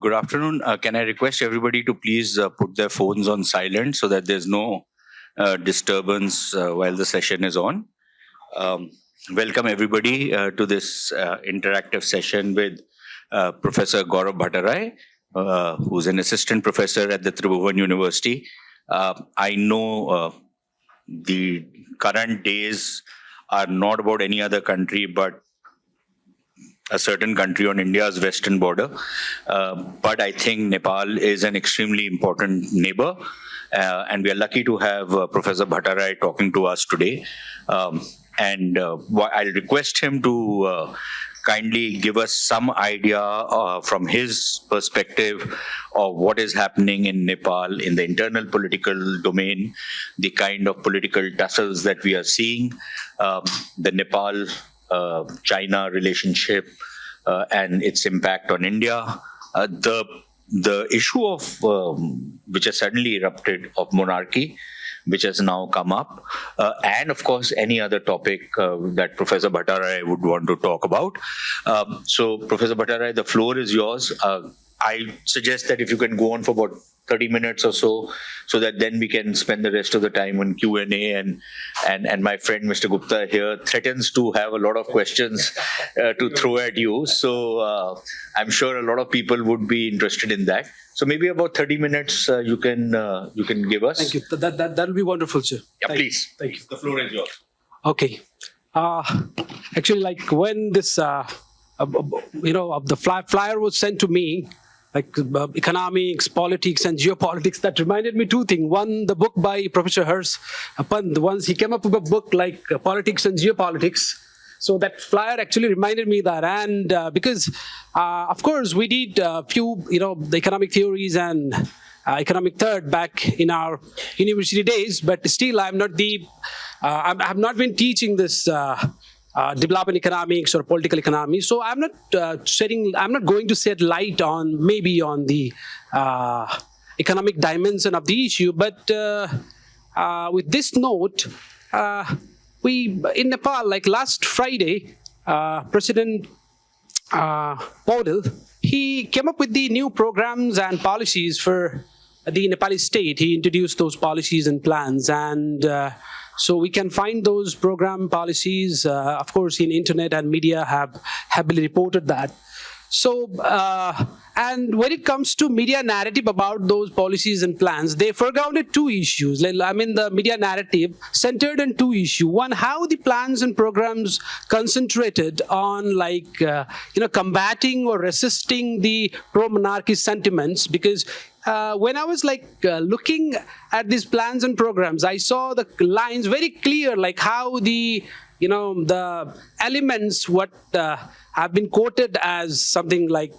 Good afternoon. Can I request everybody to please put their phones on silent so that there's no disturbance while the session is on? Um, Welcome everybody to this interactive session with Professor Gaurav Bhattarai, who's an assistant professor at the Tribhuvan University. I know the current days are not about any other country but a certain country on India's western border. But I think Nepal is an extremely important neighbor. And we are lucky to have Professor Bhattarai talking to us today. I'll request him to kindly give us some idea from his perspective of what is happening in Nepal in the internal political domain, the kind of political tussles that we are seeing, the Nepal China relationship and its impact on India, the issue of which has suddenly erupted of monarchy, which has now come up, and of course any other topic that Professor Bhattarai would want to talk about. So, Professor Bhattarai, the floor is yours. I suggest that if you can go on for about 30 minutes or so that then we can spend the rest of the time on Q&A, and my friend Mr. Gupta here threatens to have a lot of questions to throw at you. So I'm sure a lot of people would be interested in that. So maybe about 30 minutes you can give us. Thank you. That'll be wonderful, sir. Yeah, please. Thank you. The floor is yours. Okay. Actually, like when this, the flyer was sent to me, like economics, politics, and geopolitics, that reminded me two things. One, the book by Professor Hers Pant. Once he came up with a book like Politics and Geopolitics. So that flyer actually reminded me that, and because, of course, we did a few, the economic theories and economic third back in our university days, but still I'm not I have not been teaching this development economics or political economy. So I'm not going to shed light on maybe on the economic dimension of the issue, but with this note, we in Nepal, like last Friday, President Paudel, he came up with the new programs and policies for the Nepali state. He introduced those policies and plans, and so we can find those program policies, of course, in internet, and media have heavily reported that. So, and when it comes to media narrative about those policies and plans, they foregrounded two issues. I mean, the media narrative centered on two issues. One, how the plans and programs concentrated on combating or resisting the pro-monarchy sentiments, because when I was looking at these plans and programs, I saw the lines very clear, like how the elements what have been quoted as something like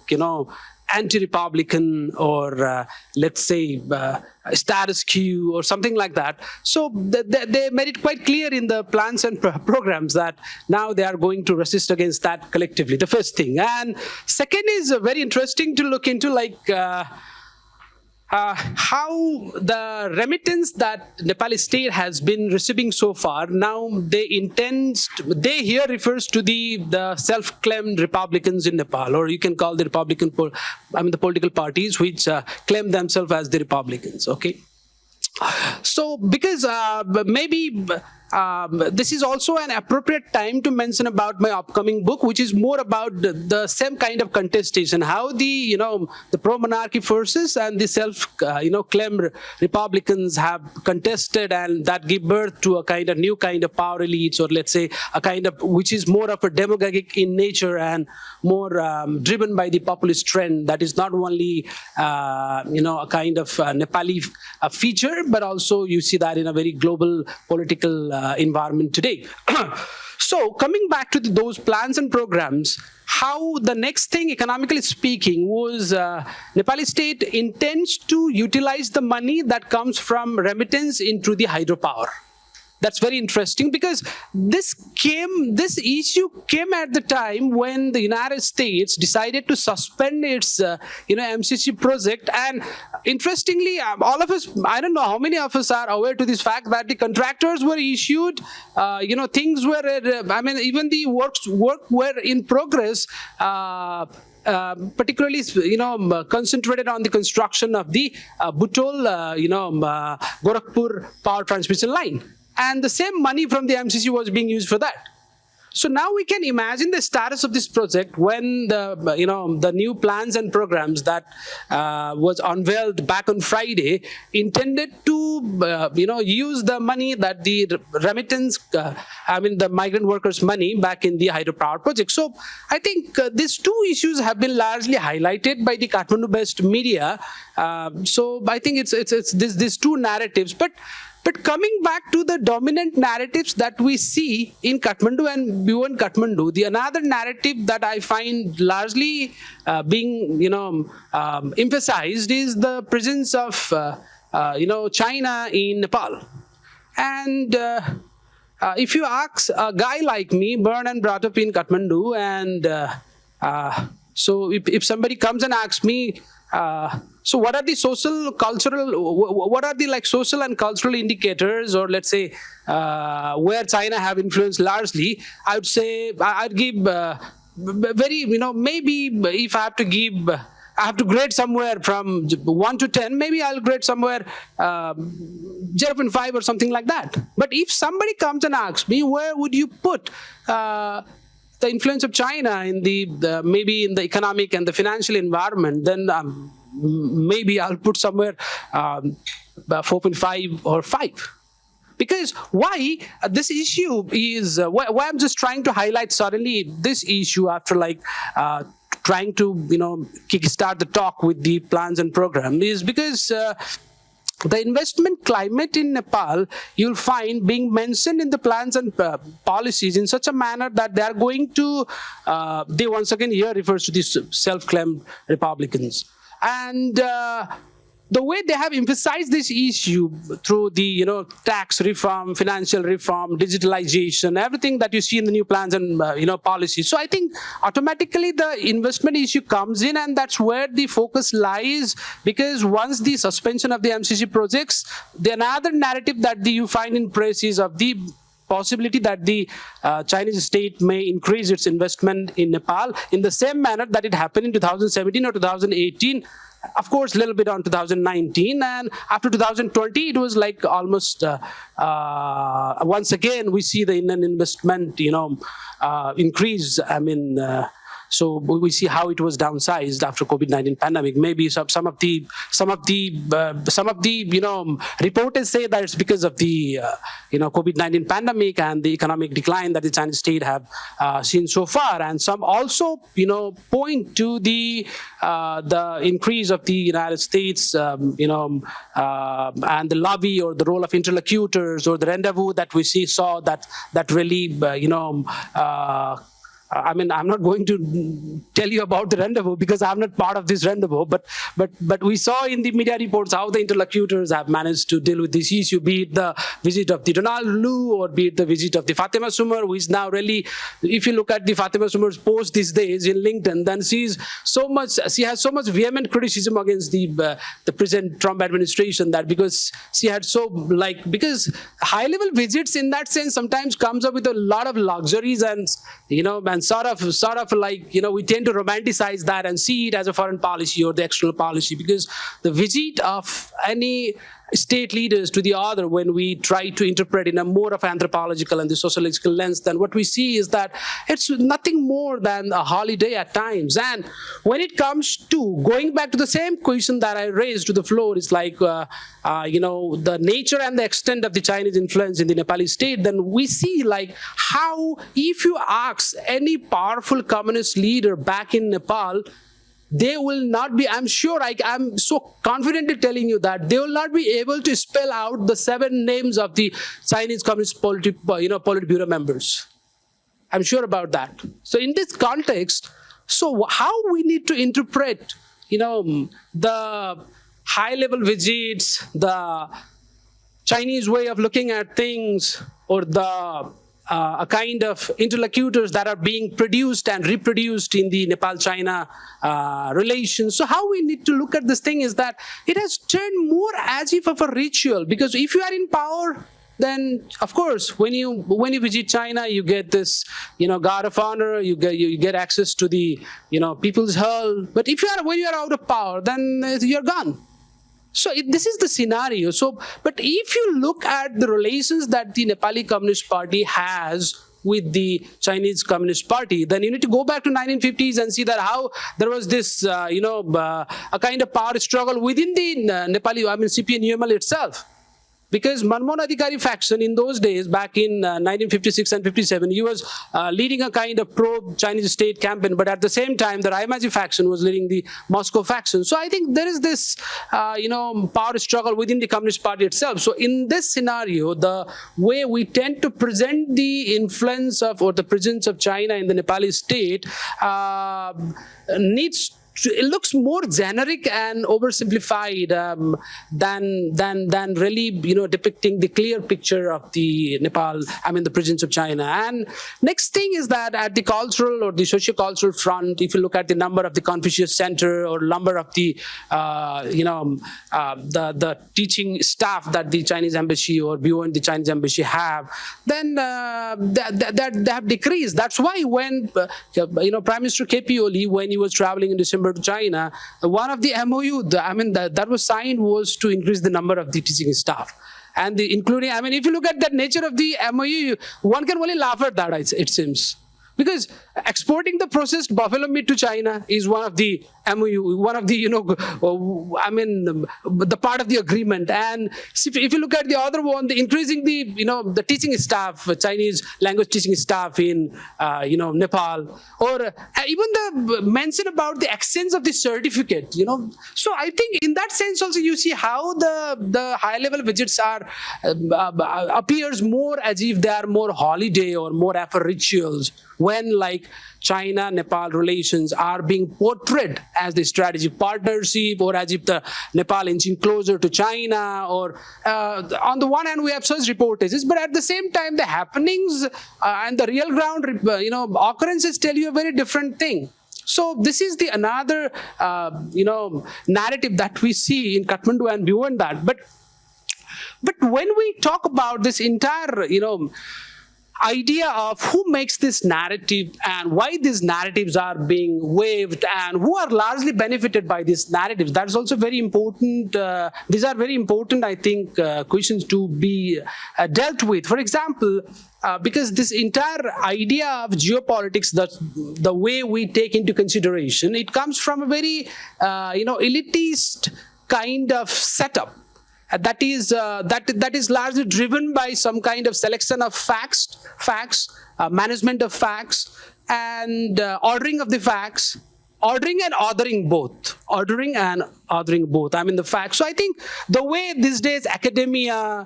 anti-republican or let's say status quo or something like that. So they made it quite clear in the plans and programs that now they are going to resist against that collectively. The first thing, and second is very interesting to look into, how the remittance that Nepali state has been receiving so far. Now they here refers to the self-claimed Republicans in Nepal, or you can call the the political parties which claim themselves as the Republicans. Okay. So, because maybe this is also an appropriate time to mention about my upcoming book, which is more about the same kind of contestation, how the pro-monarchy forces and the self-claimed Republicans have contested, and that give birth to a kind of new kind of power elites, or let's say a kind of which is more of a demagogic in nature and more driven by the populist trend. That is not only a kind of Nepali feature, but also you see that in a very global political environment today. So coming back to those plans and programs, how the next thing, economically speaking, was Nepali state intends to utilize the money that comes from remittance into the hydropower. That's very interesting, because this issue came at the time when the United States decided to suspend its MCC project. And interestingly, all of us, I don't know how many of us are aware to this fact that the contractors were issued, things were, even the work were in progress particularly, concentrated on the construction of the Butol, Gorakhpur power transmission line. And the same money from the MCC was being used for that. So now we can imagine the status of this project when the new plans and programs that was unveiled back on Friday intended to use the money that the remittance, the migrant workers' money back in the hydropower project. So I think these two issues have been largely highlighted by the Kathmandu-based media. So I think it's these two narratives, But coming back to the dominant narratives that we see in Kathmandu and beyond Kathmandu, the another narrative that I find largely being emphasized is the presence of China in Nepal. And if you ask a guy like me, born and brought up in Kathmandu, and so if somebody comes and asks me, so what are the social, cultural, what are the social and cultural indicators, or let's say where China have influenced largely, I would say I'd give very, maybe if I have to grade somewhere from 1 to 10, maybe I'll grade somewhere 0.5 or something like that. But if somebody comes and asks me, where would you put the influence of China in the maybe in the economic and the financial environment, then maybe I'll put somewhere 4.5 or 5. Because why this issue is, why I'm just trying to highlight suddenly this issue after trying to kickstart the talk with the plans and program is because the investment climate in Nepal, you'll find being mentioned in the plans and policies in such a manner that they are going to, they once again here refers to these self-claimed Republicans. And the way they have emphasized this issue through the tax reform, financial reform, digitalization, everything that you see in the new plans and policies. So I think automatically the investment issue comes in, and that's where the focus lies, because once the suspension of the MCC projects, the another narrative that you find in press is of the possibility that the Chinese state may increase its investment in Nepal in the same manner that it happened in 2017 or 2018. Of course, a little bit on 2019, and after 2020, it was almost once again we see the Indian investment, increase. So we see how it was downsized after COVID-19 pandemic. Maybe some of the reporters say that it's because of the COVID-19 pandemic and the economic decline that the Chinese state have seen so far, and some also point to the increase of the United States and the lobby or the role of interlocutors or the rendezvous that we saw that really I'm not going to tell you about the rendezvous because I'm not part of this rendezvous, but we saw in the media reports how the interlocutors have managed to deal with this issue, be it the visit of the Donald Lu or be it the visit of the Fatima Sumar, who is now really, if you look at the Fatima Sumar's post these days in LinkedIn, then she has so much vehement criticism against the present Trump administration, that because she had because high-level visits in that sense sometimes comes up with a lot of luxuries and sort of we tend to romanticize that and see it as a foreign policy or the external policy, because the visit of any state leaders to the other, when we try to interpret in a more of anthropological and the sociological lens, then what we see is that it's nothing more than a holiday at times. And when it comes to going back to the same question that I raised to the floor, is the nature and the extent of the Chinese influence in the Nepali state, then we see how, if you ask any powerful communist leader back in Nepal, they will not be, I'm sure, I'm so confidently telling you that they will not be able to spell out the 7 names of the Chinese Communist Politburo members. I'm sure about that. So in this context, so how we need to interpret, the high-level visits, the Chinese way of looking at things, or the a kind of interlocutors that are being produced and reproduced in the Nepal-China relations. So how we need to look at this thing is that it has turned more as if of a ritual, because if you are in power, then of course when you visit China, you get this guard of honor, you get access to the people's hall. But when you are out of power, then you're gone. So this is the scenario. So, but if you look at the relations that the Nepali Communist Party has with the Chinese Communist Party, then you need to go back to 1950s and see that how there was this, a kind of power struggle within the Nepali, CPN-UML itself. Because Manmohan Adhikari faction in those days, back in 1956 and 57, he was leading a kind of pro-Chinese state campaign, but at the same time, the Raimaji faction was leading the Moscow faction. So I think there is this, power struggle within the Communist Party itself. So in this scenario, the way we tend to present the influence of or the presence of China in the Nepali state it looks more generic and oversimplified than really depicting the clear picture of the Nepal, the presence of China. And next thing is that at the cultural or the socio-cultural front, if you look at the number of the Confucius Center or number of the the teaching staff that the Chinese embassy or beyond the Chinese embassy have, then they have decreased. That's why when Prime Minister KP Oli, when he was traveling in December to China, one of the MOU that was signed was to increase the number of the teaching staff. And including, if you look at the nature of the MOU, one can only laugh at that, it seems. Because exporting the processed buffalo meat to China is one of the MOU, one of the, the part of the agreement. And if you look at the other one, the increasing the teaching staff, Chinese language teaching staff in, Nepal, or even the mention about the exchange of the certificate, So I think in that sense also you see how the high level visits are, appears more as if they are more holiday or more effort rituals, when like China-Nepal relations are being portrayed as the strategic partnership, or as if the Nepal inching closer to China, or on the one hand we have such reportages, but at the same time the happenings and the real ground occurrences tell you a very different thing. So this is the another narrative that we see in Kathmandu and beyond that. But when we talk about this entire idea of who makes this narrative and why these narratives are being waved and who are largely benefited by these narratives, that's also very important. These are very important, I think, questions to be dealt with. For example, because this entire idea of geopolitics, the way we take into consideration, it comes from a very elitist kind of setup. That is largely driven by some kind of selection of facts, management of facts, and ordering of the facts, ordering and authoring both. The facts. So I think the way these days academia,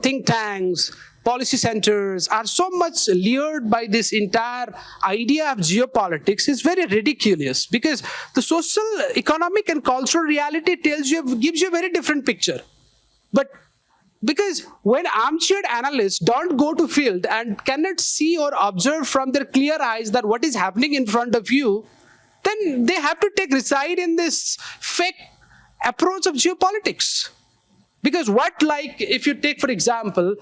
think tanks, policy centers are so much lured by this entire idea of geopolitics is very ridiculous, because the social, economic, and cultural reality gives you a very different picture. But because when armchair analysts don't go to field and cannot see or observe from their clear eyes that what is happening in front of you, then they have to reside in this fake approach of geopolitics. Because if you take, for example,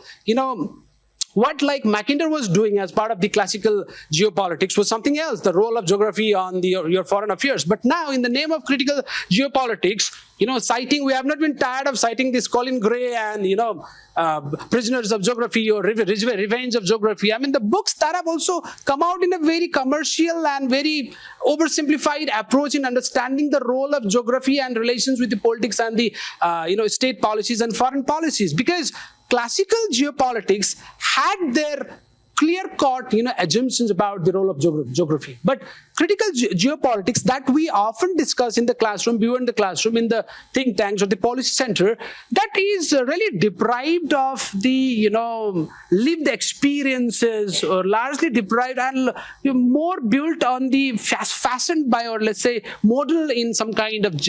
what Mackinder was doing as part of the classical geopolitics was something else, the role of geography on your foreign affairs. But now, in the name of critical geopolitics, we have not been tired of citing this Colin Gray and, Prisoners of Geography or Revenge of Geography. The books that have also come out in a very commercial and very oversimplified approach in understanding the role of geography and relations with the politics and the, state policies and foreign policies. Because classical geopolitics had their clear-cut, assumptions about the role of geography. But critical geopolitics that we often discuss in the classroom, beyond the classroom, in the think tanks or the policy center, that is really deprived of the, lived experiences, or largely deprived and more built on the fashioned by, or let's say, model in some kind of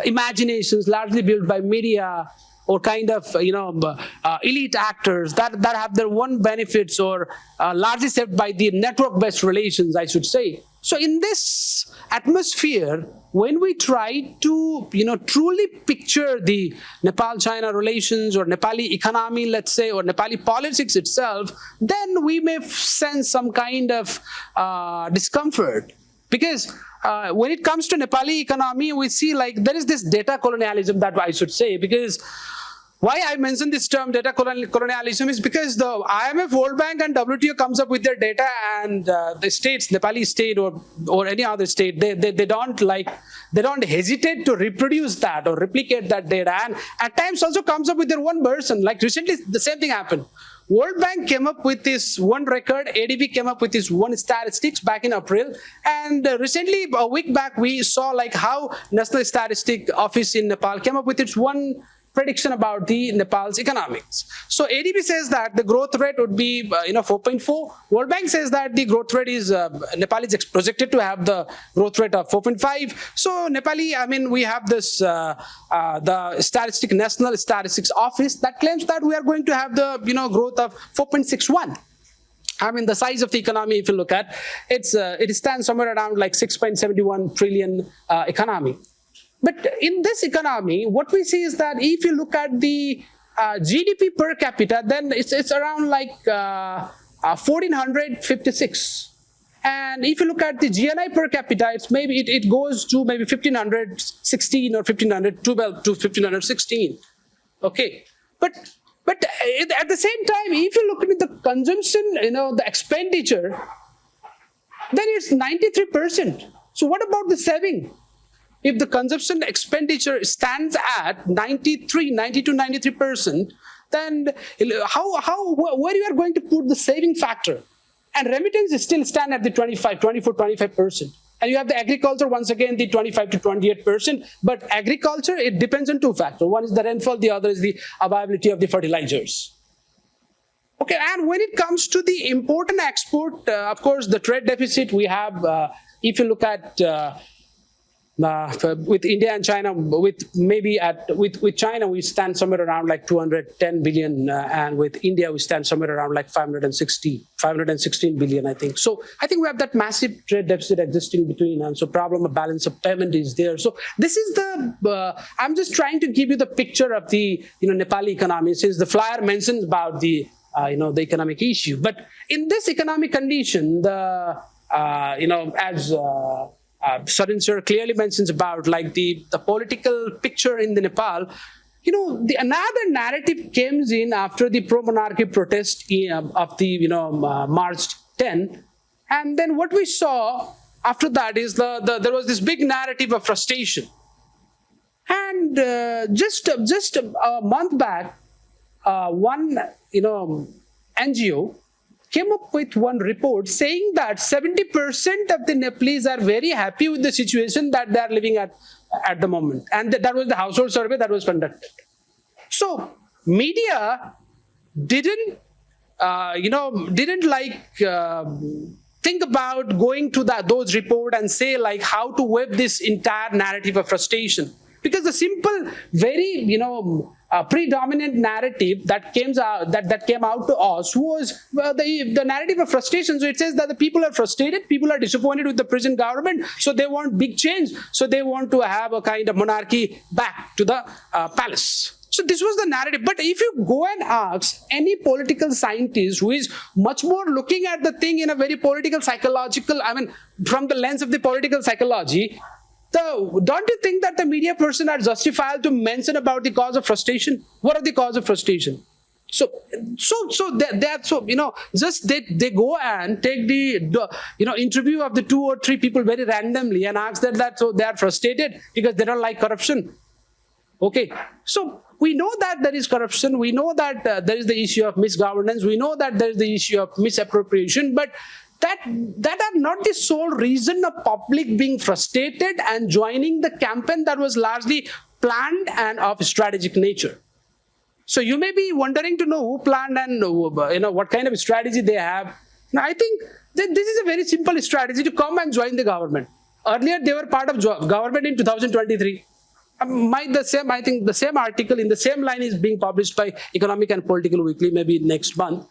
imaginations, largely built by media, or kind of elite actors that have their own benefits, or largely shaped by the network-based relations, I should say. So in this atmosphere, when we try to, truly picture the Nepal-China relations or Nepali economy, let's say, or Nepali politics itself, then we may sense some kind of discomfort. Because when it comes to Nepali economy, we see like there is this data colonialism, that I should say, because why I mention this term data colonialism is because the IMF, World Bank and WTO comes up with their data, and the states, Nepali state or any other state, they don't hesitate to reproduce that or replicate that data, and at times also comes up with their own version. Like recently the same thing happened. World Bank came up with this one record, ADB came up with this one statistics back in April, and recently, a week back, we saw like how National Statistic Office in Nepal came up with its one prediction about the Nepal's economics. So ADB says that the growth rate would be 4.4. World Bank says that the growth rate is Nepal is projected to have the growth rate of 4.5. So Nepali, we have this the National Statistics Office that claims that we are going to have the growth of 4.61. The size of the economy, if you look at it stands somewhere around like 6.71 trillion economy. But in this economy, what we see is that if you look at the GDP per capita, then it's around like 1456. And if you look at the GNI per capita, it goes to maybe 1516 or 1512 to 1516. Okay, but at the same time, if you look at the consumption, the expenditure, then it's 93%. So what about the saving? If the consumption expenditure stands at 93%, then where you are going to put the saving factor? And remittance still stand at the 25%. And you have the agriculture, once again, the 25 to 28%. But agriculture, it depends on two factors. One is the rainfall, the other is the availability of the fertilizers. Okay, and when it comes to the import and export, of course, the trade deficit we have, if you look at with India and China, with China we stand somewhere around like 210 billion, and with India we stand somewhere around like 516 billion, I think. So I think we have that massive trade deficit existing between, and so problem of balance of payment is there. So this is I'm just trying to give you the picture of the Nepali economy, since the flyer mentions about the the economic issue. But in this economic condition, as Sareen sir clearly mentions about like the political picture in the Nepal, another narrative comes in after the pro-monarchy protest of the March 10, and then what we saw after that is there was this big narrative of frustration, and just a month back, one NGO came up with one report saying that 70% of the Nepalese are very happy with the situation that they are living at the moment. And that was the household survey that was conducted. So media didn't think about going to those reports and say like how to whip this entire narrative of frustration. Because the simple, very predominant narrative that came out to us was the narrative of frustration. So it says that the people are frustrated, people are disappointed with the present government, so they want big change, so they want to have a kind of monarchy back to the palace. So this was the narrative. But if you go and ask any political scientist who is much more looking at the thing in a very political psychological, from the lens of the political psychology, don't you think that the media person are justified to mention about the cause of frustration? What are the cause of frustration? So they go and take the interview of the 2 or 3 people very randomly and ask that so they are frustrated because they don't like corruption. Okay, so we know that there is corruption. We know that there is the issue of misgovernance. We know that there is the issue of misappropriation, but that are not the sole reason of public being frustrated and joining the campaign that was largely planned and of strategic nature. So you may be wondering to know who planned and what kind of strategy they have. Now, I think that this is a very simple strategy to come and join the government. Earlier, they were part of government in 2023. I think the same article in the same line is being published by Economic and Political Weekly maybe next month.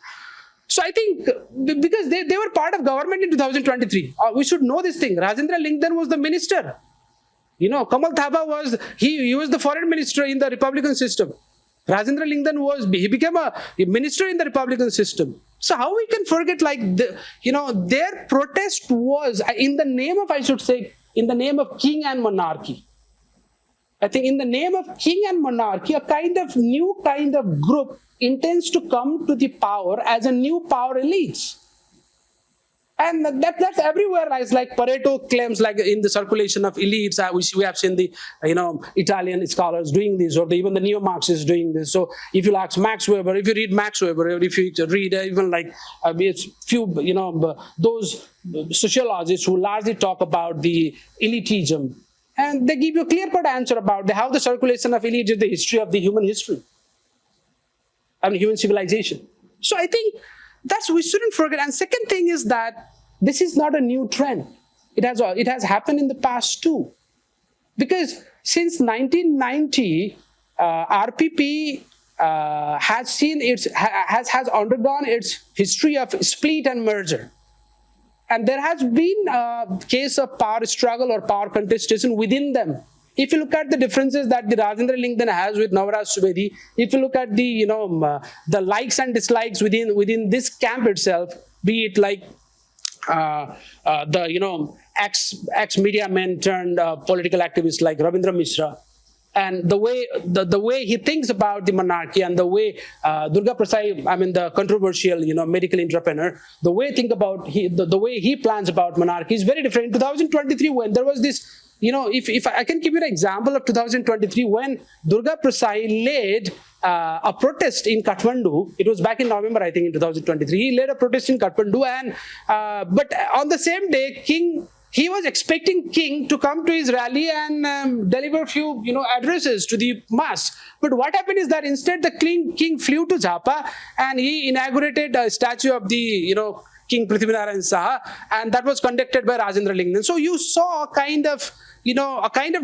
So I think because they were part of government in 2023, we should know this thing. Rajendra Lingden was the minister. Kamal Thapa he was the foreign minister in the Republican system. Rajendra Lingdan he became a minister in the Republican system. So how we can forget their protest was in the name of, I should say, in the name of king and monarchy. I think in the name of king and monarchy, a new kind of group intends to come to the power as a new power elites. And that's everywhere. Like Pareto claims, like in the circulation of elites, we have seen the Italian scholars doing this, or even the neo-Marxists doing this. So if you ask Max Weber, if you read Max Weber, or if you read even those sociologists who largely talk about the elitism, and they give you a clear-cut answer about how the circulation of elites is the history of the human history, human civilization. So I think we shouldn't forget. And second thing is that this is not a new trend. It has happened in the past too. Because since 1990, RPP has undergone its history of split and merger. And there has been a case of power struggle or power contestation within them. If you look at the differences that the Rajendra Lingdan has with Navraj Subedi, if you look at the the likes and dislikes within this camp itself, be it like the ex media men turned political activists like Ravindra Mishra, and the way he thinks about the monarchy, and the way Durga Prasad, the controversial medical entrepreneur, the way he plans about monarchy is very different. In 2023, when there was this. If I can give you an example of 2023, when Durga Prasad led a protest in Kathmandu, it was back in November, I think, in 2023. He led a protest in Kathmandu, and but on the same day, he was expecting King to come to his rally and deliver a few addresses to the mass. But what happened is that instead the king flew to Jhapa and he inaugurated a statue of the King Prithvinarayan Saha, and that was conducted by Rajendra Lingdan. So you saw a kind of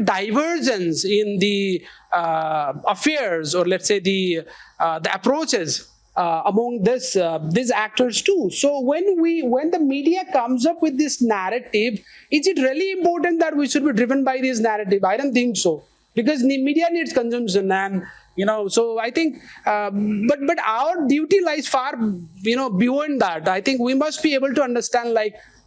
divergence in the affairs, or let's say the approaches among these actors too. So when the media comes up with this narrative, is it really important that we should be driven by this narrative? I don't think so, because the media needs consumption, and so I think, but our duty lies far, beyond that. I think we must be able to understand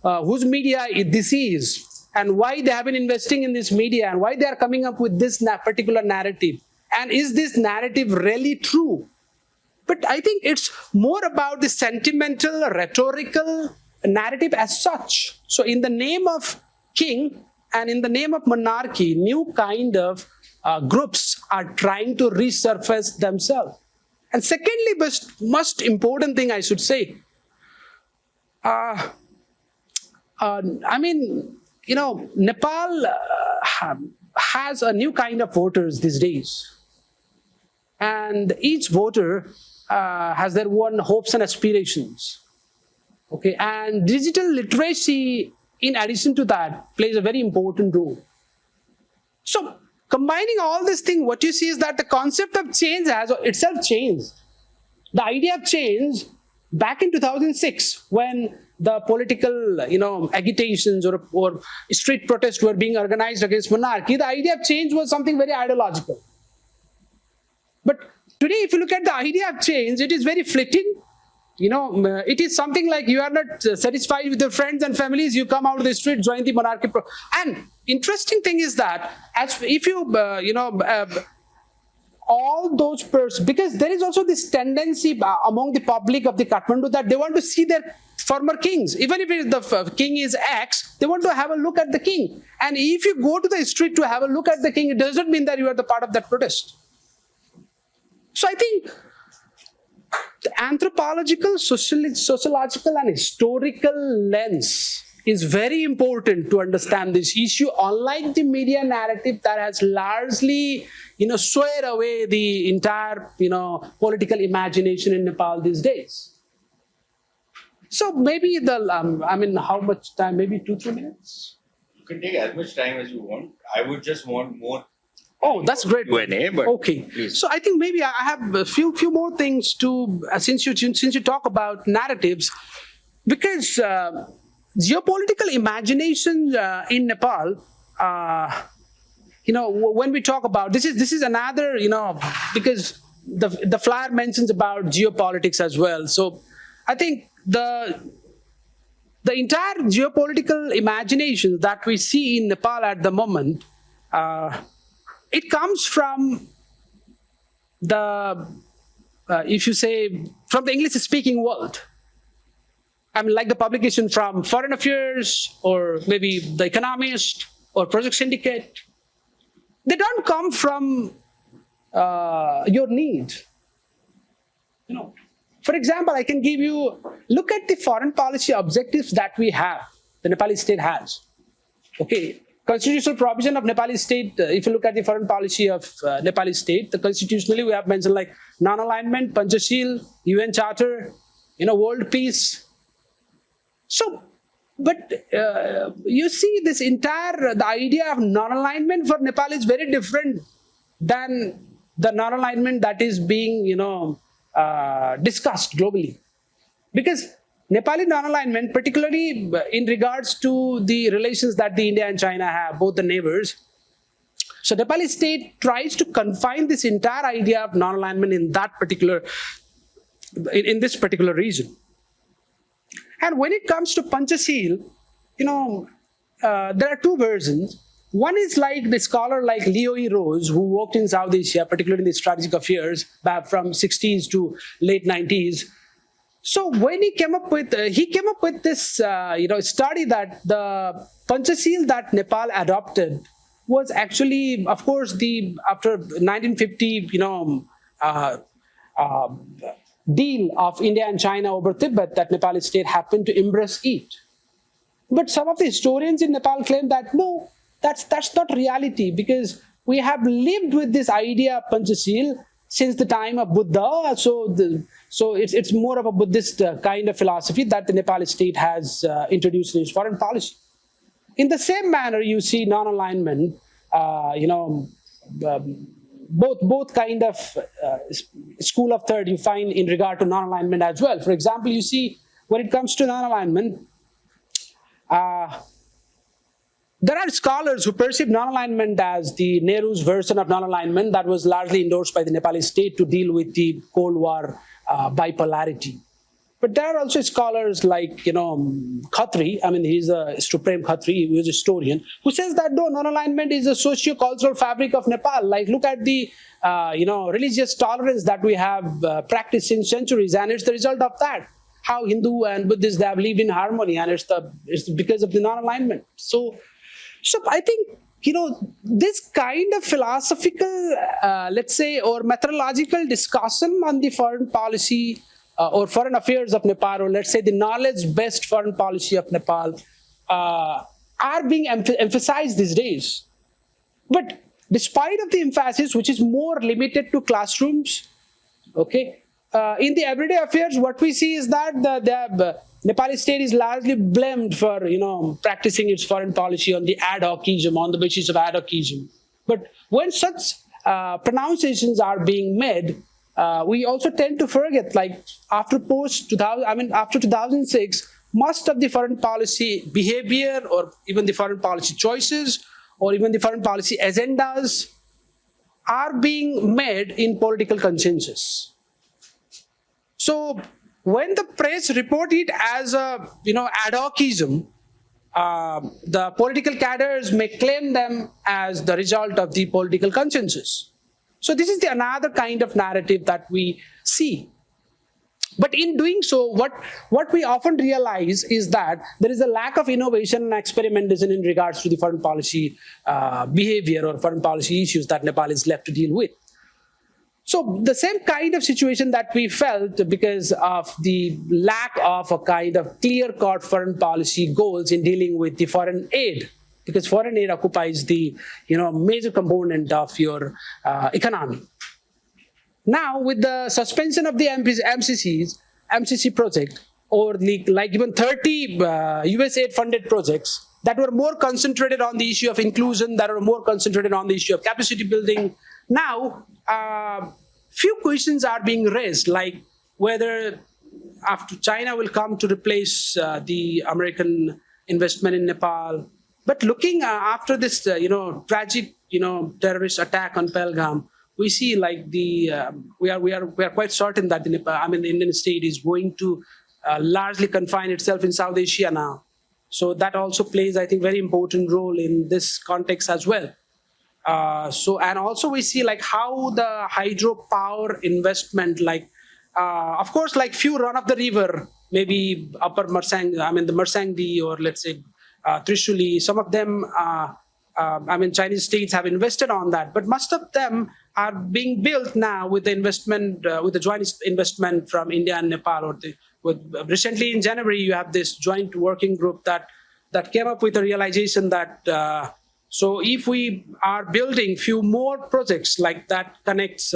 whose media this is, and why they have been investing in this media, and why they are coming up with this particular narrative, and is this narrative really true? But I think it's more about the sentimental, rhetorical narrative as such. So in the name of king and in the name of monarchy, new kind of groups are trying to resurface themselves. And secondly, most important thing I should say, Nepal has a new kind of voters these days. And each voter has their own hopes and aspirations. Okay, and digital literacy, in addition to that, plays a very important role. So, combining all this thing, what you see is that the concept of change has itself changed. The idea of change, back in 2006, when the political, agitations or street protests were being organized against monarchy, the idea of change was something very ideological. But today, if you look at the idea of change, it is very fleeting. It is something like you are not satisfied with your friends and families, you come out of the street, join the monarchy. And interesting thing is that, all those persons, because there is also this tendency among the public of the Kathmandu that they want to see their former kings. Even if the king is X, they want to have a look at the king. And if you go to the street to have a look at the king, it does not mean that you are the part of that protest. So I think the anthropological, sociological, and historical lens is very important to understand this issue, unlike the media narrative that has largely, swayed away the entire, political imagination in Nepal these days. So maybe how much time? Maybe 2-3 minutes? You can take as much time as you want. I would just want more. Oh, that's great. Q&A, but okay. please. So I think maybe I have a few more things to, since you talk about narratives, because geopolitical imagination in Nepal when we talk about this is another, because the flyer mentions about geopolitics as well. So I think the entire geopolitical imagination that we see in Nepal at the moment, it comes from the, if you say, from the English-speaking world. I mean, like the publication from Foreign Affairs or maybe The Economist or Project Syndicate. They don't come from your need. For example, I can give you, look at the foreign policy objectives that we have, the Nepali state has. Okay, constitutional provision of Nepali state, if you look at the foreign policy of Nepali state, the constitutionally we have mentioned like non-alignment, Panchashil, UN Charter, world peace. So, but you see this entire, the idea of non-alignment for Nepal is very different than the non-alignment that is being, discussed globally. Because Nepali non-alignment, particularly in regards to the relations that the India and China have, both the neighbors. So Nepali state tries to confine this entire idea of non-alignment in that particular, in this particular region. And when it comes to Panchashil, there are two versions. One is like the scholar like Leo E. Rose, who worked in South Asia, particularly in the strategic affairs, back from 60s to late 90s. So when he came up with this, study that the Panchashil that Nepal adopted was actually, of course, after 1950, deal of India and China over Tibet that Nepali state happened to embrace it. But some of the historians in Nepal claim that no, that's not reality, because we have lived with this idea of Panchashil since the time of Buddha. So it's more of a Buddhist kind of philosophy that the Nepali state has introduced in its foreign policy. In the same manner, you see non-alignment, both kind of school of thought you find in regard to non-alignment as well. For example, you see when it comes to non-alignment, there are scholars who perceive non-alignment as the Nehru's version of non-alignment that was largely endorsed by the Nepali state to deal with the Cold War bipolarity. But there are also scholars like, Khatri, I mean, he's a Supreme Khatri, he was a historian, who says that no, non-alignment is a socio-cultural fabric of Nepal. Like, look at the, religious tolerance that we have practiced since centuries, and it's the result of that. How Hindu and Buddhists, they have lived in harmony, and it's because of the non-alignment. So I think, this kind of philosophical, let's say, or methodological discussion on the foreign policy or foreign affairs of Nepal, or let's say the knowledge-based foreign policy of Nepal, are being emphasized these days. But despite of the emphasis, which is more limited to classrooms, okay, in the everyday affairs, what we see is that the Nepali state is largely blamed for, practicing its foreign policy on the ad hocism, on the basis of ad hocism. But when such pronunciations are being made, we also tend to forget, like after 2006, most of the foreign policy behavior, or even the foreign policy choices, or even the foreign policy agendas are being made in political consensus. So when the press report it as a ad hocism, the political cadres may claim them as the result of the political consensus. So this is another kind of narrative that we see. But in doing so, what we often realize is that there is a lack of innovation and experimentation in regards to the foreign policy behavior or foreign policy issues that Nepal is left to deal with. So the same kind of situation that we felt because of the lack of a kind of clear-cut foreign policy goals in dealing with the foreign aid, because foreign aid occupies the major component of your economy. Now, with the suspension of the MCC project, or like even 30 US aid-funded projects that were more concentrated on the issue of inclusion, that were more concentrated on the issue of capacity building, now few questions are being raised, like whether after China will come to replace the American investment in Nepal. But looking after this, tragic terrorist attack on Pelgam, we see like we are quite certain that the Indian state is going to largely confine itself in South Asia now. So that also plays, I think, very important role in this context as well. And also we see like how the hydropower investment, of course, like few run of the river, maybe upper Mersang, the Mersangdi, or let's say Trishuli, some of them, Chinese states have invested on that, but most of them are being built now with the investment, with the joint investment from India and Nepal. Recently in January, you have this joint working group that came up with the realization that so if we are building few more projects like that connects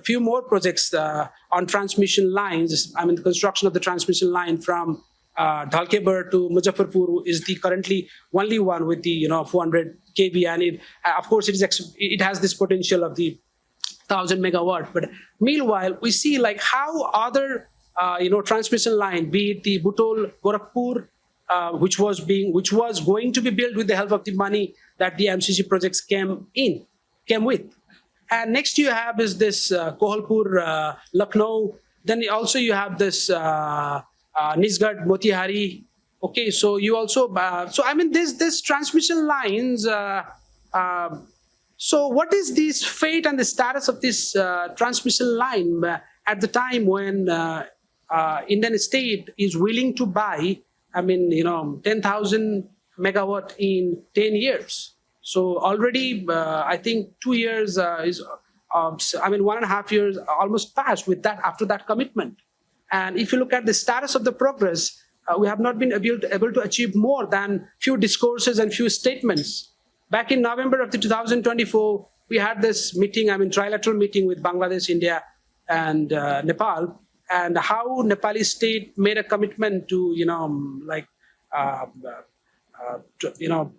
few more projects on transmission lines. The construction of the transmission line from Dhalkebar to Muzaffarpur is the currently only one with the 400 kV, and of course it has this potential of the 1,000 megawatt. But meanwhile, we see like how other transmission line, be it the Butol Gorakhpur, which was going to be built with the help of the money that the MCC projects came with. And next you have is this Kohalpur, Lucknow. Then also you have this Nisgad, Motihari. Okay, so you also this transmission lines. So what is this fate and the status of this transmission line at the time when Indian state is willing to buy 10,000 megawatt in 10 years? So already, I think 2 years is, 1.5 years almost passed with that after that commitment. And if you look at the status of the progress, we have not been able to achieve more than few discourses and few statements. Back in November of the 2024, we had this meeting, trilateral meeting with Bangladesh, India, and Nepal, and how Nepali state made a commitment to,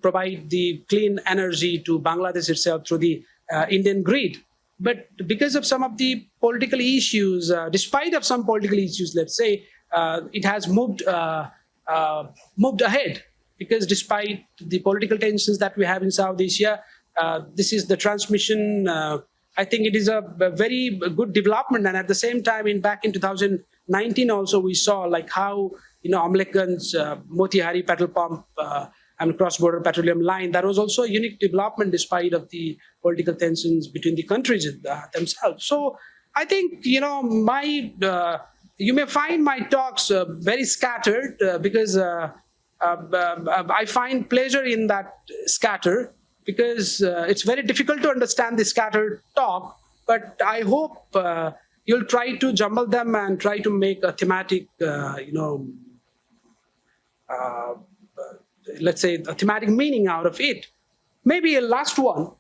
provide the clean energy to Bangladesh itself through the Indian grid. But because of some of the political issues, despite of some political issues, let's say, it has moved ahead. Because despite the political tensions that we have in South Asia, this is the transmission. I think it is a very good development. And at the same time, back in 2019 also, we saw like how Amlekan's Motihari petrol pump and cross-border petroleum line, that was also a unique development despite of the political tensions between the countries themselves. So I think, you may find my talks very scattered because I find pleasure in that scatter, because it's very difficult to understand the scattered talk, but I hope you'll try to jumble them and try to make a thematic, let's say, a thematic meaning out of it. Maybe a last one,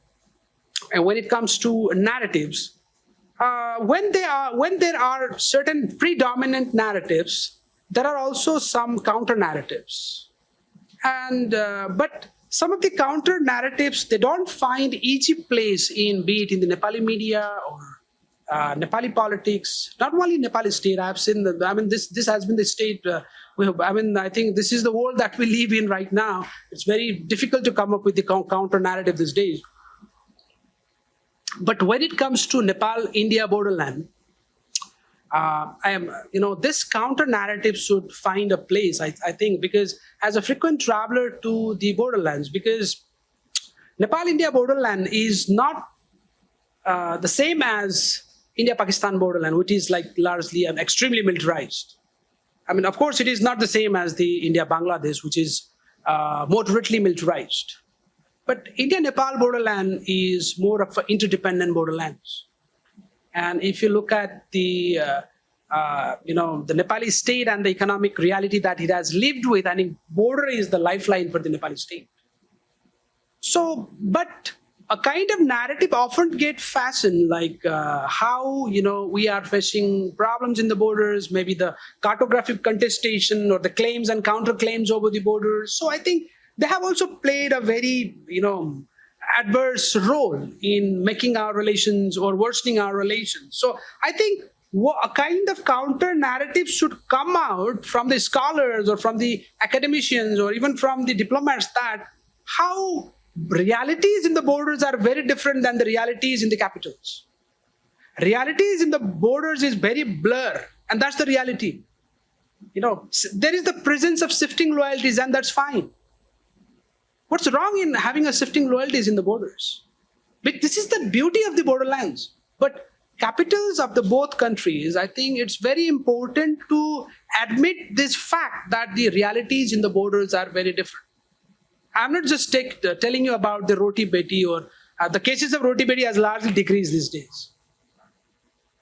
and when it comes to narratives, when there are certain predominant narratives, there are also some counter narratives, and but some of the counter narratives, they don't find easy place be it in the Nepali media or Nepali politics. Not only Nepali state. I've seen this has been the state. I think this is the world that we live in right now. It's very difficult to come up with the counter narrative these days. But when it comes to Nepal-India borderland, this counter narrative should find a place, I think, because as a frequent traveler to the borderlands, because Nepal-India borderland is not the same as India-Pakistan borderland, which is like largely and extremely militarized. Of course, it is not the same as the India-Bangladesh, which is moderately militarized. But India-Nepal borderland is more of an interdependent borderlands. And if you look at the Nepali state and the economic reality that it has lived with, I think border is the lifeline for the Nepali state. So, but a kind of narrative often get fashioned, like how we are facing problems in the borders, maybe the cartographic contestation or the claims and counterclaims over the borders. So I think they have also played a very adverse role in making our relations or worsening our relations. So I think a kind of counter narrative should come out from the scholars or from the academicians or even from the diplomats, that how realities in the borders are very different than the realities in the capitals. Realities in the borders is very blur, and that's the reality. There is the presence of shifting loyalties, and that's fine. What's wrong in having a shifting loyalties in the borders? But this is the beauty of the borderlands. But capitals of the both countries, I think it's very important to admit this fact that the realities in the borders are very different. I'm not just telling you about the roti beti, or the cases of roti beti has largely decreased these days.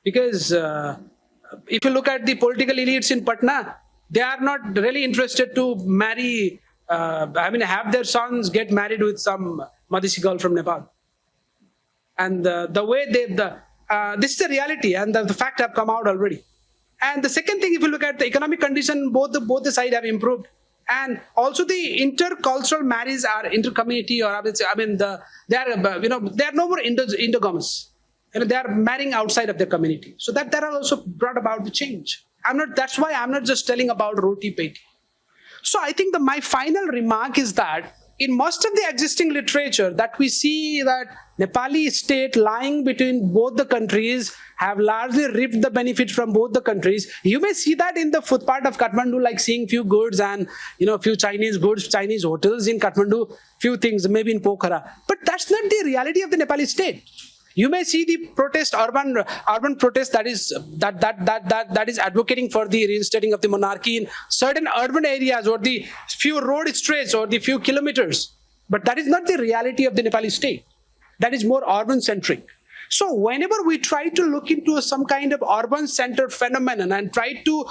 Because if you look at the political elites in Patna, they are not really interested to marry, have their sons get married with some Madhisi girl from Nepal. And the way this is the reality, and the fact have come out already. And the second thing, if you look at the economic condition, both the sides have improved. And also the intercultural marriages are intercommunity, or they are no more endogamous. They are marrying outside of their community. So that also brought about the change. That's why I'm not just telling about roti peti. So I think my final remark is that in most of the existing literature that we see that Nepali state lying between both the countries have largely reaped the benefit from both the countries. You may see that in the footpath of Kathmandu, like seeing few goods and few Chinese goods, Chinese hotels in Kathmandu, few things maybe in Pokhara. But that's not the reality of the Nepali state. You may see the protest, urban protest that is advocating for the reinstating of the monarchy in certain urban areas, or the few road stretches, or the few kilometers. But that is not the reality of the Nepali state. That is more urban centric. So whenever we try to look into some kind of urban centered phenomenon and try to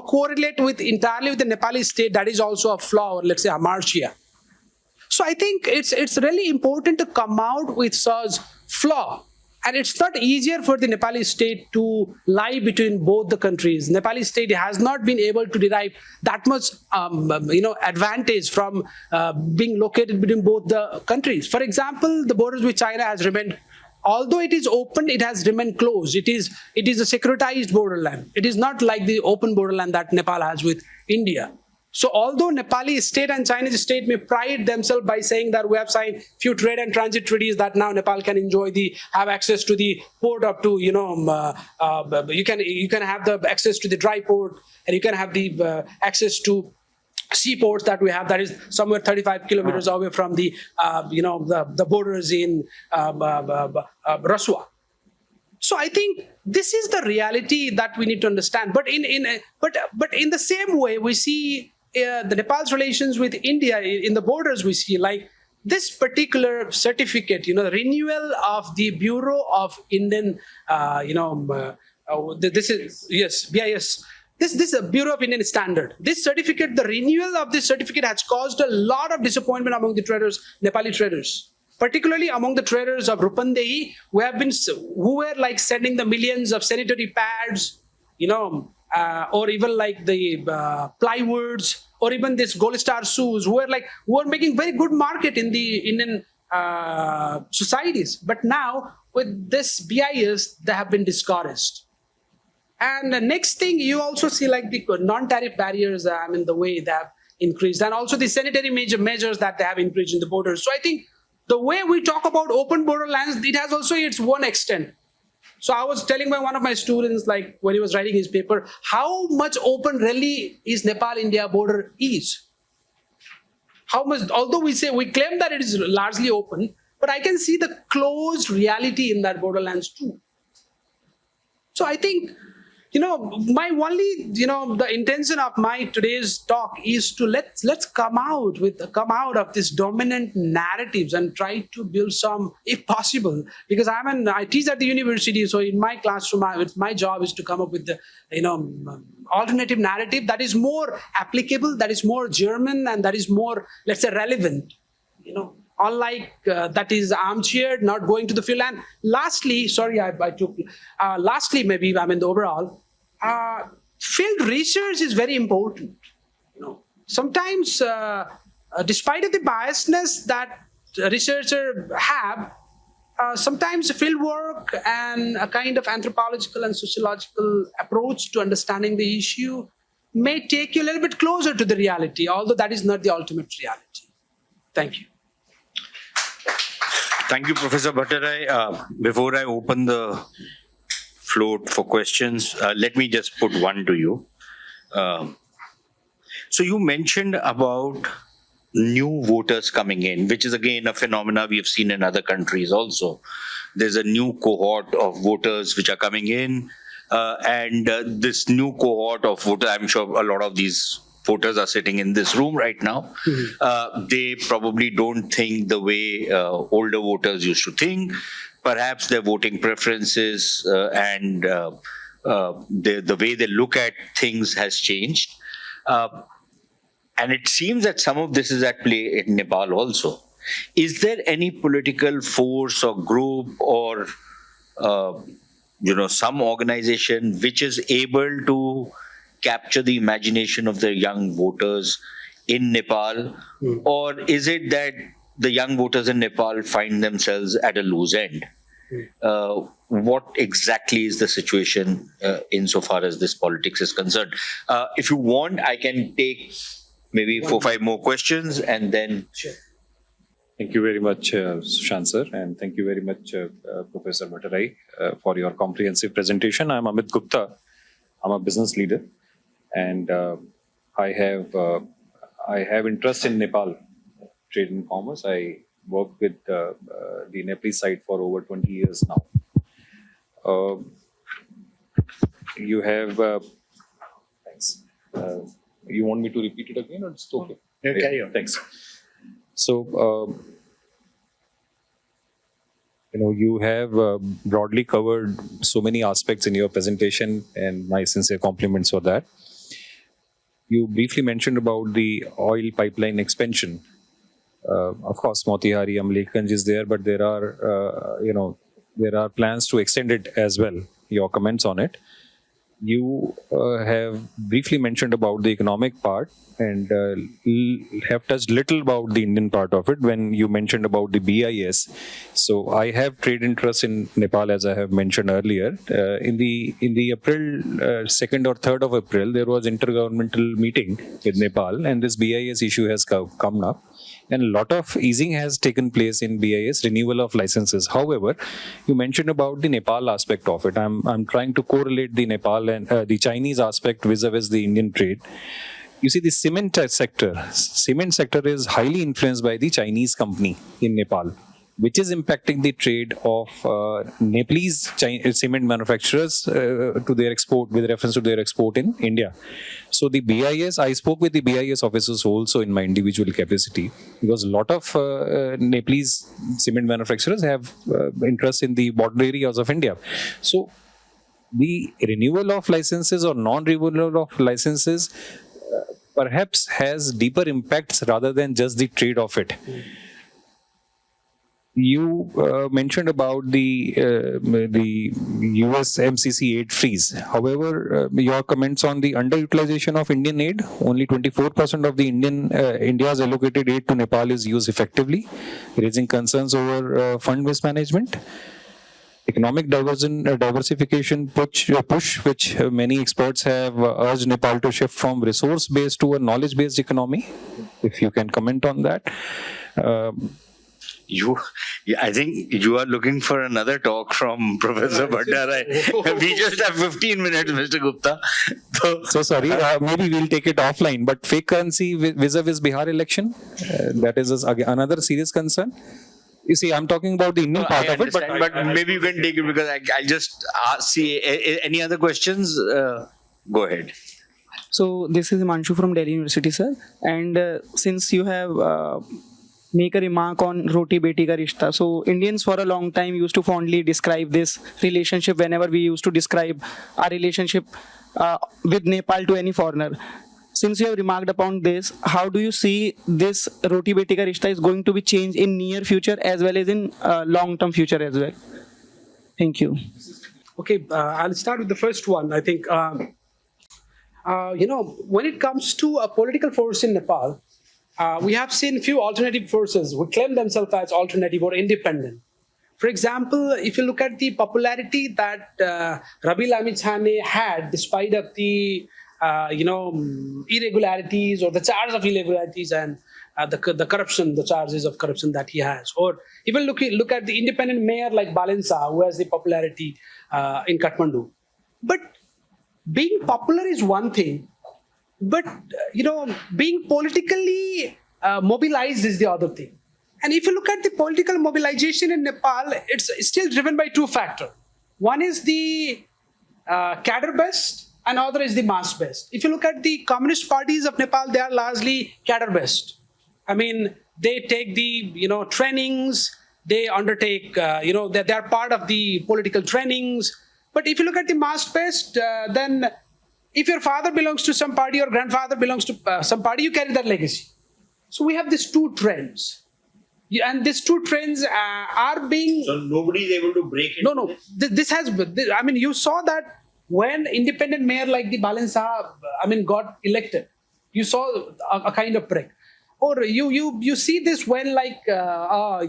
correlate entirely with the Nepali state, that is also a flaw, or let's say hamartia. So I think it's really important to come out with such flaw. And it's not easier for the Nepali state to lie between both the countries. Nepali state has not been able to derive that much advantage from being located between both the countries. For example, the borders with China has remained, although it is open, it has remained closed. It is a securitized borderland. It is not like the open borderland that Nepal has with India. So although Nepali state and Chinese state may pride themselves by saying that we have signed few trade and transit treaties that now Nepal can have access to the port up to, you can have the access to the dry port, and you can have the access to seaports that we have, that is somewhere 35 kilometers away from the borders in Rasua. So I think this is the reality that we need to understand. But in the same way, we see the Nepal's relations with India in the borders. We see like this particular certificate, the renewal of the Bureau of Indian, this is BIS. This is a Bureau of Indian Standard. This certificate, the renewal of this certificate has caused a lot of disappointment among the traders, Nepali traders. Particularly among the traders of Rupandehi, who were like sending the millions of sanitary pads, or even like the plywoods, or even this Gold Star shoes, who were making very good market in the Indian societies. But now with this BIS, they have been discouraged. And the next thing, you also see like the non-tariff barriers, the way they have increased, and also the sanitary measures that they have increased in the borders. So I think the way we talk about open borderlands, it has also its one extent. So I was telling one of my students, like when he was writing his paper, how much open really is Nepal-India border is. How much, although we claim that it is largely open, but I can see the closed reality in that borderlands too. So I think, my only, the intention of my today's talk is to let's come out of these dominant narratives and try to build some, if possible, because I teach at the university, so in my classroom, my job is to come up with the, alternative narrative that is more applicable, that is more German, and that is more, let's say, relevant, Unlike that is armchair, not going to the field. And lastly, maybe the overall, field research is very important. Sometimes, despite of the biasness that researchers have, sometimes field work and a kind of anthropological and sociological approach to understanding the issue may take you a little bit closer to the reality, although that is not the ultimate reality. Thank you. Thank you, Professor Bhattarai. Before I open the float for questions, let me just put one to you. So you mentioned about new voters coming in, which is again a phenomena we have seen in other countries also. There's a new cohort of voters which are coming in, and this new cohort of voters, I'm sure a lot of these voters are sitting in this room right now. They probably don't think the way older voters used to think. Perhaps their voting preferences and the way they look at things has changed. And it seems that some of this is at play in Nepal also. Is there any political force or group or some organization which is able to capture the imagination of the young voters in Nepal? Or is it that the young voters in Nepal find themselves at a loose end? What exactly is the situation insofar as this politics is concerned? If you want, I can take maybe 4 or 5 more questions and then... Sure. Thank you very much, Sushant sir, and thank you very much, Professor Bhattarai, for your comprehensive presentation. I'm Amit Gupta. I'm a business leader, and I have interest in Nepal, trade and commerce. I work with the Nepalese side for over 20 years now. You have... thanks. You want me to repeat it again or it's okay? Yeah, carry on. Thanks. So, you have broadly covered so many aspects in your presentation, and my sincere compliments for that. You briefly mentioned about the oil pipeline expansion. Of course, Motihari, Amlekhganj is there, but there are plans to extend it as well. Your comments on it. You have briefly mentioned about the economic part and have touched little about the Indian part of it when you mentioned about the BIS. So I have trade interests in Nepal, as I have mentioned earlier. In the April 2nd or 3rd of April, there was intergovernmental meeting with Nepal, and this BIS issue has come up. And a lot of easing has taken place in BIS, renewal of licenses. However, you mentioned about the Nepal aspect of it. I'm trying to correlate the Nepal and the Chinese aspect vis-a-vis the Indian trade. You see, the cement sector is highly influenced by the Chinese company in Nepal, which is impacting the trade of Nepalese cement manufacturers to their export, with reference to their export in India. So the BIS, I spoke with the BIS officers also in my individual capacity, because a lot of Nepalese cement manufacturers have interest in the border areas of India. So the renewal of licenses or non-renewal of licenses perhaps has deeper impacts rather than just the trade of it. You mentioned about the US MCC aid freeze. However, your comments on the underutilization of Indian aid, only 24% of the India's allocated aid to Nepal is used effectively, raising concerns over fund mismanagement. Economic diversification push, which many experts have urged Nepal to shift from resource-based to a knowledge-based economy. If you can comment on that. I think you are looking for another talk from Professor Bhattarai. We just have 15 minutes, Mr. Gupta. So sorry, maybe we'll take it offline. But fake currency vis-a-vis Bihar election, that is another serious concern. You see, I'm talking about the Indian part of it, but maybe you can take it because I'll just see any other questions. Go ahead. So this is Himanshu from Delhi University, sir. And since you have make a remark on roti beti ka rishta, so Indians for a long time used to fondly describe this relationship whenever we used to describe our relationship with Nepal to any foreigner. Since you have remarked upon this, how do you see this roti beti ka rishta is going to be changed in near future as well as in long-term future as well? Thank you. Okay, I'll start with the first one. I think, when it comes to a political force in Nepal, we have seen few alternative forces who claim themselves as alternative or independent. For example, if you look at the popularity that Rabi Lamithane had despite of the irregularities or the charge of irregularities and the corruption, the charges of corruption that he has. Or even look at the independent mayor like Balensa, who has the popularity in Kathmandu. But being popular is one thing, but being politically mobilized is the other thing. And if you look at the political mobilization in Nepal, it's still driven by two factors. One is the cadre based, and other is the mass based. If you look at the communist parties of Nepal, they are largely cadre based. I mean, they take the trainings, they undertake they are part of the political trainings. But if you look at the mass based, then if your father belongs to some party or grandfather belongs to some party, you carry that legacy. So we have these two trends. And these two trends are being... So nobody is able to break it? No. This has... I mean, you saw that when independent mayor like the Balensa, got elected. You saw a kind of break. Or you see this when like, a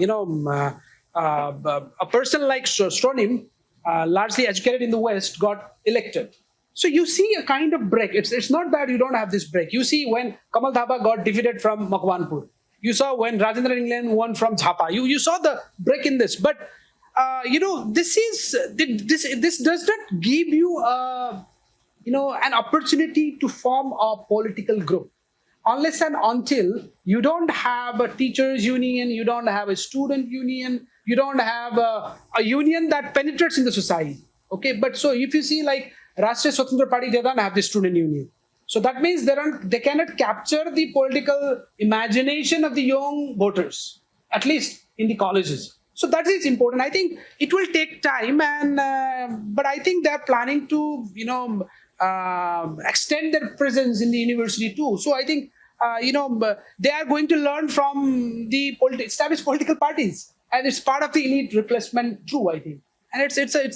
person like Stronim, largely educated in the West, got elected. So you see a kind of break. It's not that you don't have this break. You see when Kamal Dhaba got defeated from Makwanpur. You saw when Rajendra England won from Jhapa. You saw the break in this. But, this does not give you, an opportunity to form a political group. Unless and until you don't have a teachers union, you don't have a student union, you don't have a union that penetrates in the society. Okay, but so if you see like Rashtriya Swatantra Party, they don't have the student union. So that means they cannot capture the political imagination of the young voters, at least in the colleges. So that is important. I think it will take time, but I think they are planning to, extend their presence in the university too. So I think, they are going to learn from the established political parties, and it's part of the elite replacement too, I think. And it's a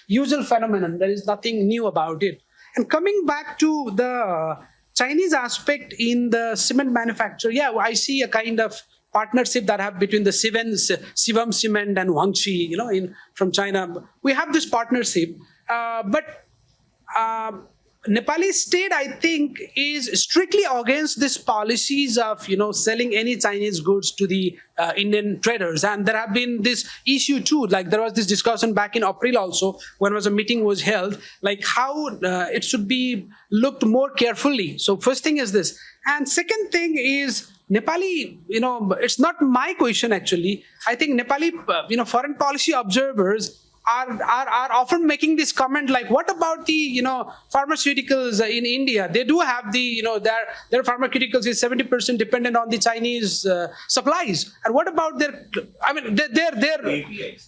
usual phenomenon. There is nothing new about it. And coming back to the Chinese aspect in the cement manufacture, I see a kind of partnership that have between the Sivam Cement and Huangqi, from China. We have this partnership, but Nepali state, I think, is strictly against these policies of, selling any Chinese goods to the Indian traders. And there have been this issue too, like there was this discussion back in April also, when a meeting was held, like how it should be looked more carefully. So first thing is this. And second thing is Nepali, it's not my question actually. I think Nepali, foreign policy observers are often making this comment like, what about the pharmaceuticals in India? They do have the their pharmaceuticals is 70% dependent on the Chinese supplies, and what about their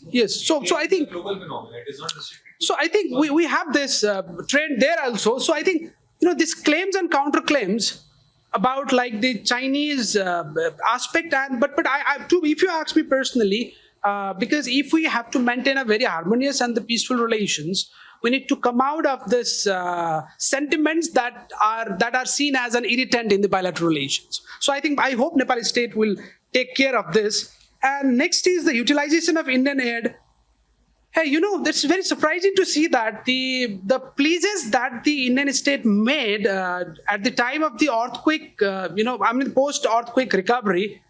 yes. So I think global phenomenon. It is not restricted. So I think we have this trend there also. So I think these claims and counterclaims about like the Chinese aspect, but if you ask me personally. Because if we have to maintain a very harmonious and the peaceful relations, we need to come out of this sentiments that are seen as an irritant in the bilateral relations. So I hope Nepali state will take care of this. And next is the utilization of Indian aid. Hey, that's very surprising to see that the pledges that the Indian state made at the time of the earthquake, post-earthquake recovery.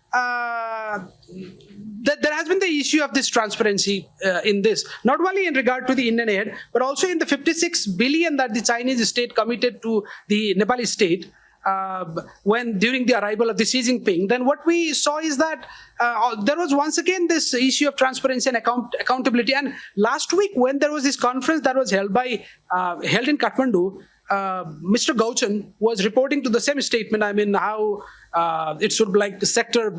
There has been the issue of this transparency in this, not only in regard to the Indian aid, but also in the 56 billion that the Chinese state committed to the Nepali state during the arrival of the Xi Jinping. Then what we saw is that there was once again this issue of transparency and accountability. And last week, when there was this conference that was held in Kathmandu, Mr. Gauchan was reporting to the same statement. How it should be like the sector,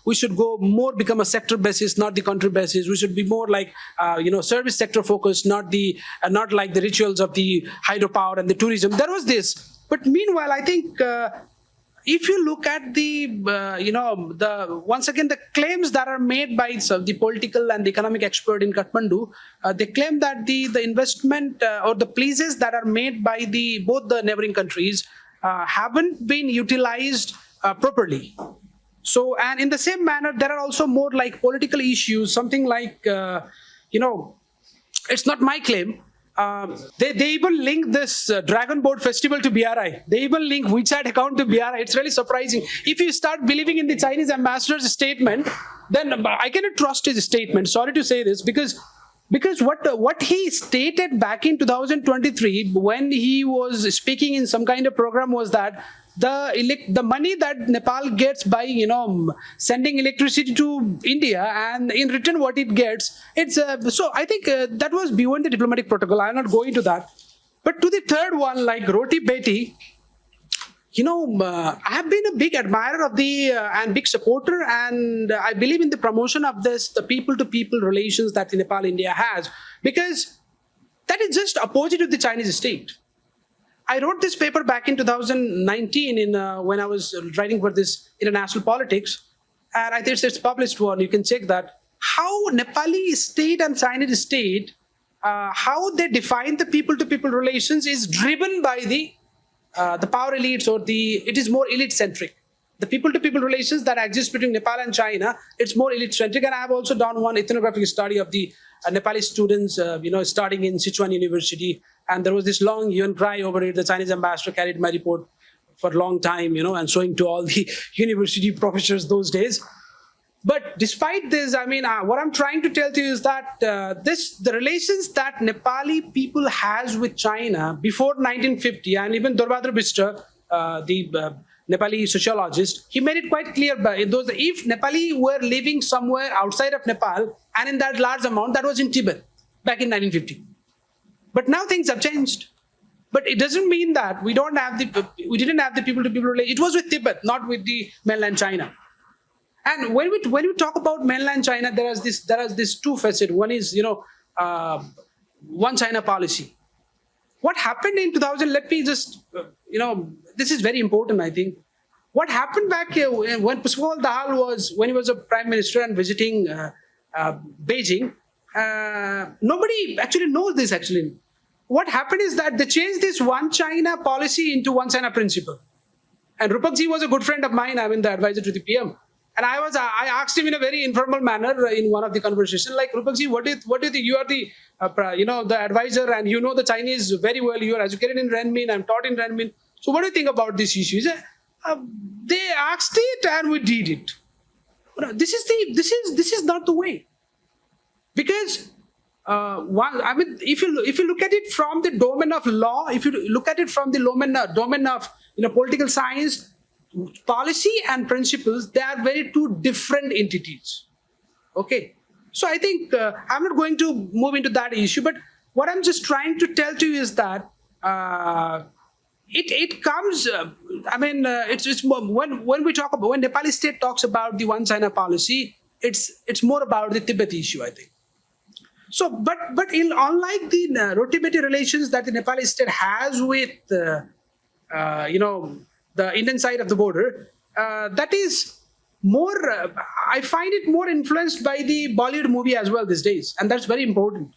we should become a sector basis, not the country basis. We should be more like, service sector focused, not like the rituals of the hydropower and the tourism. There was this. But meanwhile, I think if you look at once again, the claims that are made by the political and the economic expert in Kathmandu, they claim that the investment or the pledges that are made by both the neighboring countries haven't been utilized properly. So, and in the same manner, there are also more like political issues, something like, it's not my claim, They even link this Dragon Boat Festival to BRI. They even link WeChat account to BRI. It's really surprising. If you start believing in the Chinese ambassador's statement, then I cannot trust his statement. Sorry to say this, because what he stated back in 2023 when he was speaking in some kind of program was that the money that Nepal gets by sending electricity to India, and in return what it gets, it's so I think that was beyond the diplomatic protocol. I'm not going to that. But to the third one, like Roti Beti, I have been a big admirer of the and big supporter, and I believe in the promotion of the people-to-people relations that Nepal-India has, because that is just opposite to the Chinese state. I wrote this paper back in 2019 when I was writing for this international politics, and I think it's published one. You can check that. How Nepali state and Chinese state, how they define the people-to-people relations is driven by the power elites, or it is more elite-centric. The people-to-people relations that exist between Nepal and China, it's more elite-centric. And I have also done one ethnographic study of the Nepali students, studying in Sichuan University. And there was this long hue and cry over it. The Chinese ambassador carried my report for a long time, and showing to all the university professors those days. But despite this, what I'm trying to tell you is that the relations that Nepali people has with China before 1950, and even Dorbadra Bista, the Nepali sociologist, he made it quite clear if Nepali were living somewhere outside of Nepal, and in that large amount, that was in Tibet back in 1950. But now things have changed. But it doesn't mean that we didn't have the people-to-people relations. It was with Tibet, not with the mainland China. And when we talk about mainland China, there is this two facet. One is one China policy. What happened in 2000? Let me just this is very important. I think what happened back when Pushpal Dahal when he was a prime minister and visiting Beijing. Nobody actually knows this. Actually, what happened is that they changed this one China policy into one China principle. And Rupakji was a good friend of mine. The advisor to the PM. And I asked him in a very informal manner in one of the conversations, like, Rupakji, what do you think? You are the the advisor, and you know the Chinese very well. You are educated in Renmin. I'm taught in Renmin. So what do you think about this issue? They asked it and we did it. This is not the way. Because if you look at it from the domain of law, if you look at it from the domain of political science, policy and principles, they are very two different entities. Okay, so I think I'm not going to move into that issue, but what I'm just trying to tell to you is that it comes. It's when we talk about, when Nepali state talks about the one China policy, it's more about the Tibet issue, I think. So, but unlike the Roti-Beti relations that the Nepali state has with the Indian side of the border, that is more, I find it more influenced by the Bollywood movie as well these days. And that's very important.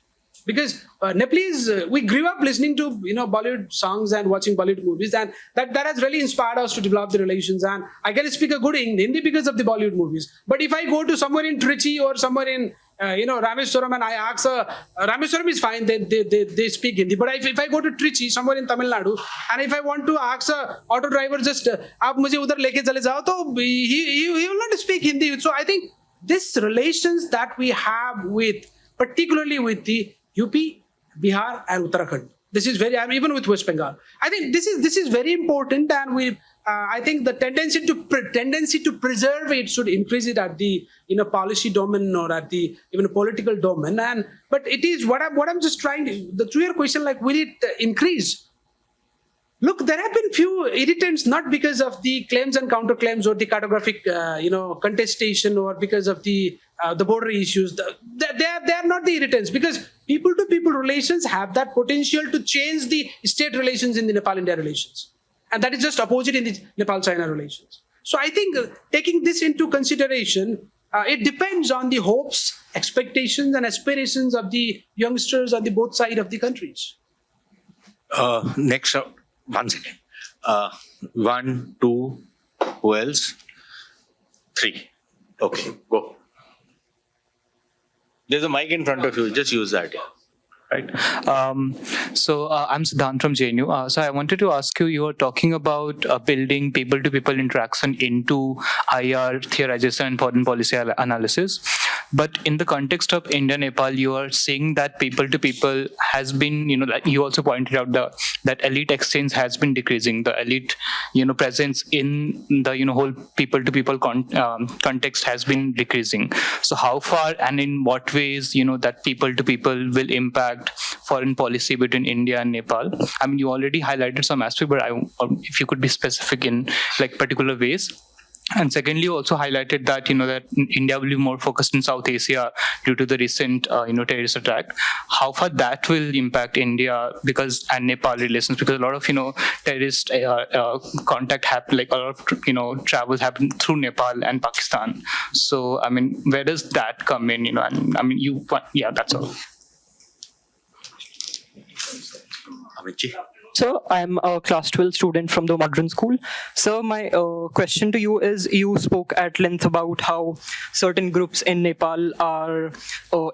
Because Nepalese, we grew up listening to Bollywood songs and watching Bollywood movies, and that has really inspired us to develop the relations. And I can speak a good Hindi because of the Bollywood movies. But if I go to somewhere in Trichy or somewhere in Rameswaram, and I ask, Rameswaram is fine, they speak Hindi. But if I go to Trichy, somewhere in Tamil Nadu, and if I want to ask a auto driver, just aap mujhe udhar leke chale jao, to he will not speak Hindi. So I think this relations that we have particularly with the UP, Bihar, and Uttarakhand. This is very, even with West Bengal. I think this is very important, and I think the tendency to preserve it should increase it at the policy domain or at the even political domain. But it is what I'm just trying to your question, like, will it increase? Look, there have been few irritants, not because of the claims and counterclaims or the cartographic contestation, or because of the border issues. They are not the irritants, because people-to-people relations have that potential to change the state relations in the Nepal-India relations. And that is just opposite in the Nepal-China relations. So I think taking this into consideration, it depends on the hopes, expectations, and aspirations of the youngsters on the both sides of the countries. Next up, 1 second. 1, 2, who else? 3. Okay, go. There's a mic in front of you, just use that. Right. I'm Siddhant from JNU. So I wanted to ask you, you were talking about building people-to-people interaction into IR theorization and foreign policy analysis. But in the context of India-Nepal, you are saying that people-to-people has been, like you also pointed out that elite exchange has been decreasing. The elite, presence in the, whole people-to-people context has been decreasing. So how far and in what ways, that people-to-people will impact foreign policy between India and Nepal? I mean, you already highlighted some aspect, but if you could be specific in like particular ways. And secondly, you also highlighted that that India will be more focused in South Asia due to the recent terrorist attack. How far that will impact India and Nepal relations? Because a lot of terrorist contact happen, like a lot of travels happen through Nepal and Pakistan. So I mean, where does that come in? And I mean, that's all. Amitji? So I'm a class 12 student from the modern school. So my question to you is, you spoke at length about how certain groups in Nepal are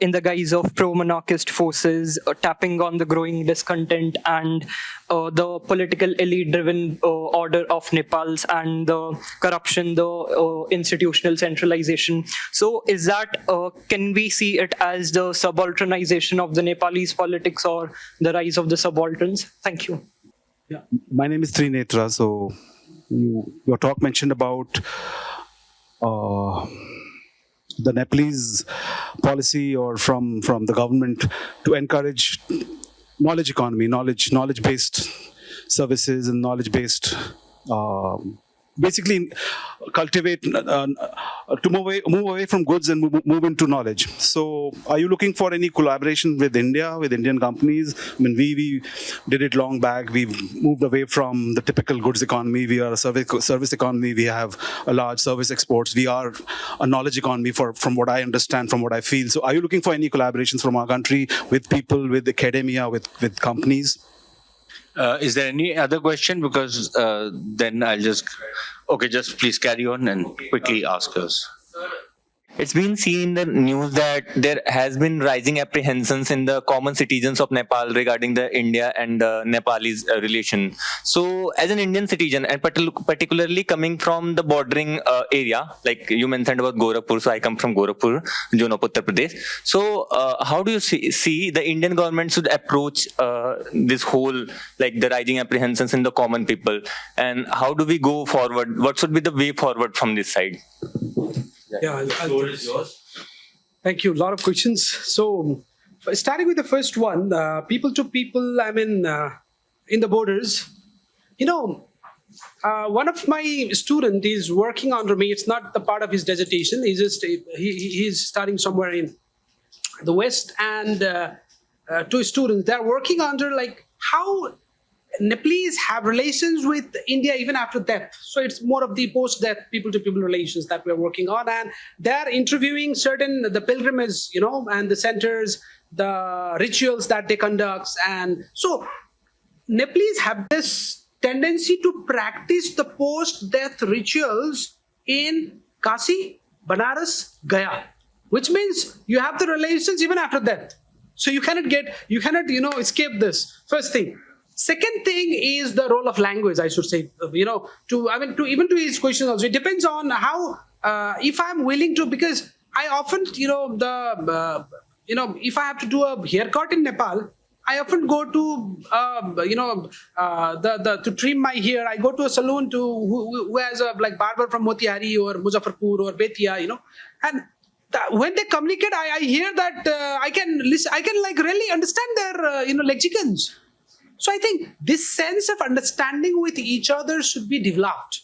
in the guise of pro-monarchist forces tapping on the growing discontent and the political elite-driven order of Nepal's and the corruption, the institutional centralization. So is that, can we see it as the subalternization of the Nepalese politics or the rise of the subalterns? Thank you. Yeah, my name is Trinetra. So your talk mentioned about the Nepalese policy or from the government to encourage knowledge economy, knowledge-based services and knowledge-based basically cultivate to move away from goods and move into knowledge. So are you looking for any collaboration with India, with Indian companies? I mean, we did it long back. We've moved away from the typical goods economy. We are a service economy. We have a large service exports. We are a knowledge economy from what I understand, from what I feel. So are you looking for any collaborations from our country with people, with academia, with companies? Is there any other question? Because then I'll just please carry on and quickly ask us. It's been seen in the news that there has been rising apprehensions in the common citizens of Nepal regarding the India and the Nepalese relation. So as an Indian citizen, and particularly coming from the bordering area, like you mentioned about Gorakhpur, so I come from Gorakhpur, zone of Uttar Pradesh. So how do you see the Indian government should approach this whole, like the rising apprehensions in the common people, and how do we go forward? What should be the way forward from this side? Yeah, thank you. A lot of questions. So, starting with the first one, people to people, I mean, in the borders, one of my student is working under me. It's not the part of his dissertation. He's studying somewhere in the West, and two students, they're working under like how Nepalese have relations with India even after death. So it's more of the post-death people-to-people relations that we're working on, and they're interviewing the pilgrimage, and the centers, the rituals that they conduct, and so Nepalese have this tendency to practice the post-death rituals in Kashi, Banaras, Gaya, which means you have the relations even after death. So you cannot escape this. First thing. Second thing is the role of language, I should say, to his question also, it depends on how, if I'm willing to, because I often, if I have to do a haircut in Nepal, I often go to, to trim my hair, I go to a salon who has a barber from Motihari or Muzaffarpur or Betia, and when they communicate, I hear that I can really understand their, lexicons. So I think this sense of understanding with each other should be developed.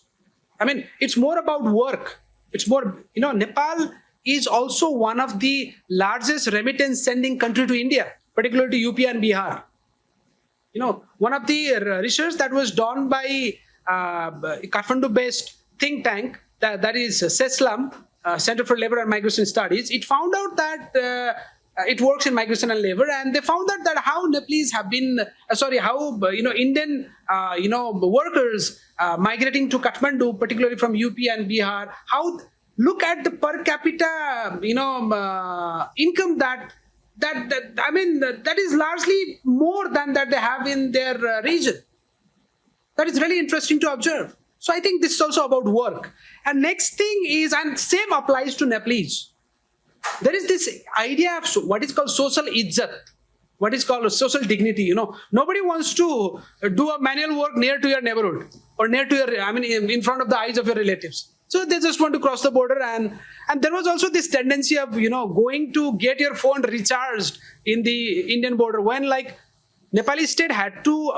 I mean, it's more about work. It's more, Nepal is also one of the largest remittance sending country to India, particularly to UP and Bihar. One of the research that was done by Kathmandu-based think tank, that is CESLAM, Center for Labor and Migration Studies, it found out that it works in migration and labor, and they found out that how Nepalese have been, Indian, workers migrating to Kathmandu, particularly from UP and Bihar, how look at the per capita, income that that is largely more than that they have in their region. That is really interesting to observe. So I think this is also about work. And next thing is, and same applies to Nepalese. There is this idea of what is called social izzat, what is called social dignity. Nobody wants to do a manual work near to your neighborhood or near to your, in front of the eyes of your relatives. So they just want to cross the border, and there was also this tendency of going to get your phone recharged in the Indian border when like Nepali state had to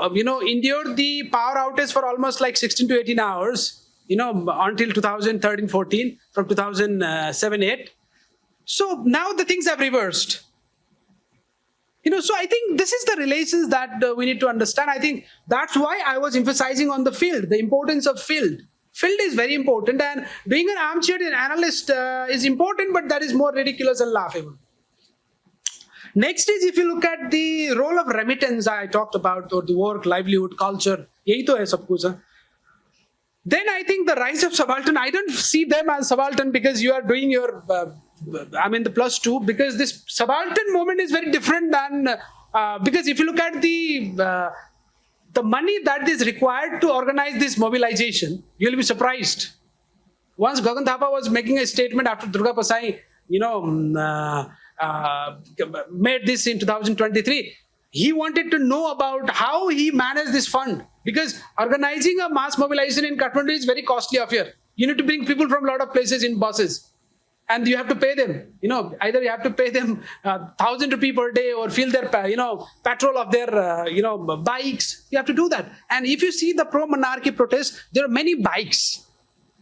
endure the power outage for almost like 16 to 18 hours until 2013-14 from 2007-8. So now the things have reversed. So I think this is the relations that we need to understand. I think that's why I was emphasizing on the field, the importance of field. Field is very important, and being an armchair analyst is important, but that is more ridiculous and laughable. Next is, if you look at the role of remittance I talked about, or the work, livelihood, culture, yahi to hai sab kuch, then I think the rise of subaltern, I don't see them as subaltern because you are doing your, the +2, because this subaltern movement is very different than, because if you look at the money that is required to organize this mobilization, you'll be surprised. Once Gagan Thapa was making a statement after Durga Pasai, made this in 2023, he wanted to know about how he managed this fund, because organizing a mass mobilization in Kathmandu is very costly affair. You need to bring people from a lot of places in buses, and you have to pay them. Either you have to pay them 1,000 rupees per day or fill their petrol of their bikes. You have to do that. And if you see the pro-monarchy protests, there are many bikes.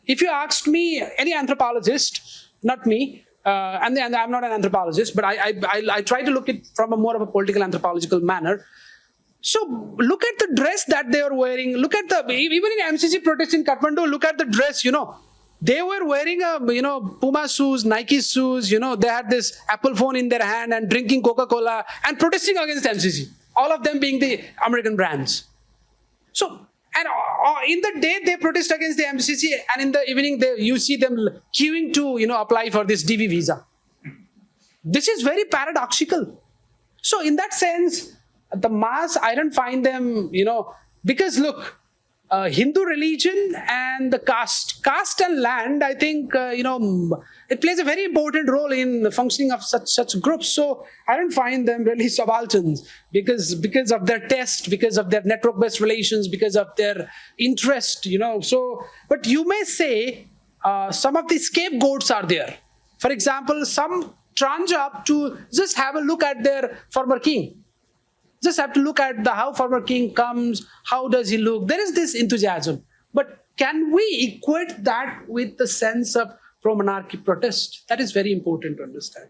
If you asked me, any anthropologist, not me, and I'm not an anthropologist, but I try to look at it from a more of a political anthropological manner. So look at the dress that they are wearing. Look at even in MCC protests in Kathmandu, look at the dress, They were wearing Puma shoes, Nike shoes, they had this Apple phone in their hand and drinking Coca-Cola and protesting against MCC. All of them being the American brands. So, and in the day they protest against the MCC, and in the evening you see them queuing to apply for this DV visa. This is very paradoxical. So in that sense, the mass, I don't find them, because look, Hindu religion and the caste and land, I think, it plays a very important role in the functioning of such groups. So I don't find them really subalterns because of their test, because of their network-based relations, because of their interest, So, but you may say some of the scapegoats are there. For example, some trudge up to just have a look at their former king. Just have to look at how former king comes, how does he look. There is this enthusiasm. But can we equate that with the sense of pro-monarchy protest? That is very important to understand.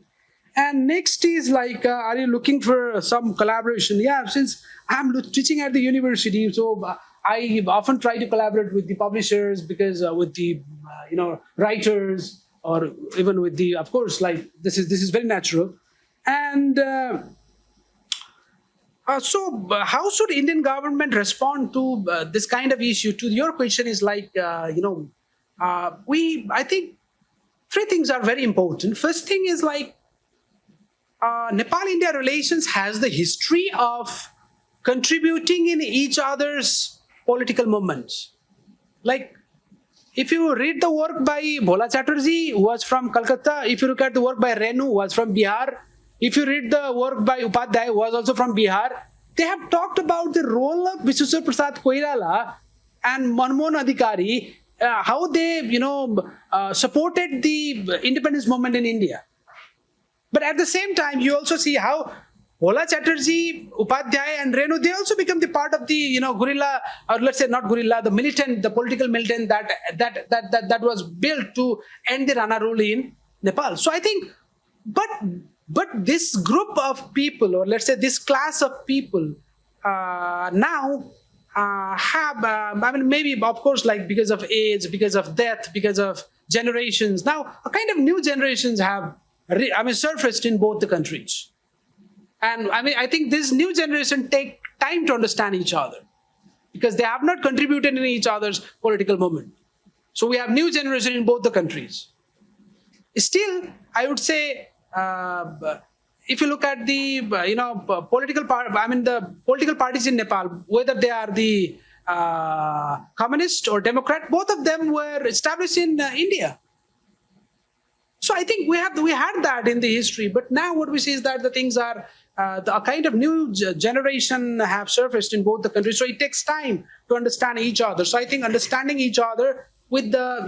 And next is like, are you looking for some collaboration? Yeah, since I'm teaching at the university, so I often try to collaborate with the publishers, because with the writers, or even with the, of course, like this is very natural. And so how should Indian government respond to this kind of issue? To your question is like, I think three things are very important. First thing is like, Nepal-India relations has the history of contributing in each other's political movements. Like, if you read the work by Bhola Chatterjee, who was from Calcutta, if you look at the work by Renu, who was from Bihar, if you read the work by Upadhyay, who was also from Bihar, they have talked about the role of Vishweshwar Prasad Koirala and Manmohan Adhikari, how they, supported the independence movement in India. But at the same time, you also see how Bhola Chatterjee, Upadhyay, and Renu, they also become the part of the, guerrilla, or let's say not guerrilla, the militant, the political militant that was built to end the Rana rule in Nepal. So I think, but this group of people, or let's say this class of people, now have, maybe of course, like because of age, because of death, because of generations, now a kind of new generations have, surfaced in both the countries. And I think this new generation take time to understand each other, because they have not contributed in each other's political movement. So we have new generation in both the countries. Still, I would say, if you look at the political the political parties in Nepal, whether they are the communist or democrat, both of them were established in India. So I think we had that in the history, but now what we see is that the things are a kind of new generation have surfaced in both the countries. So it takes time to understand each other. So I think understanding each other with the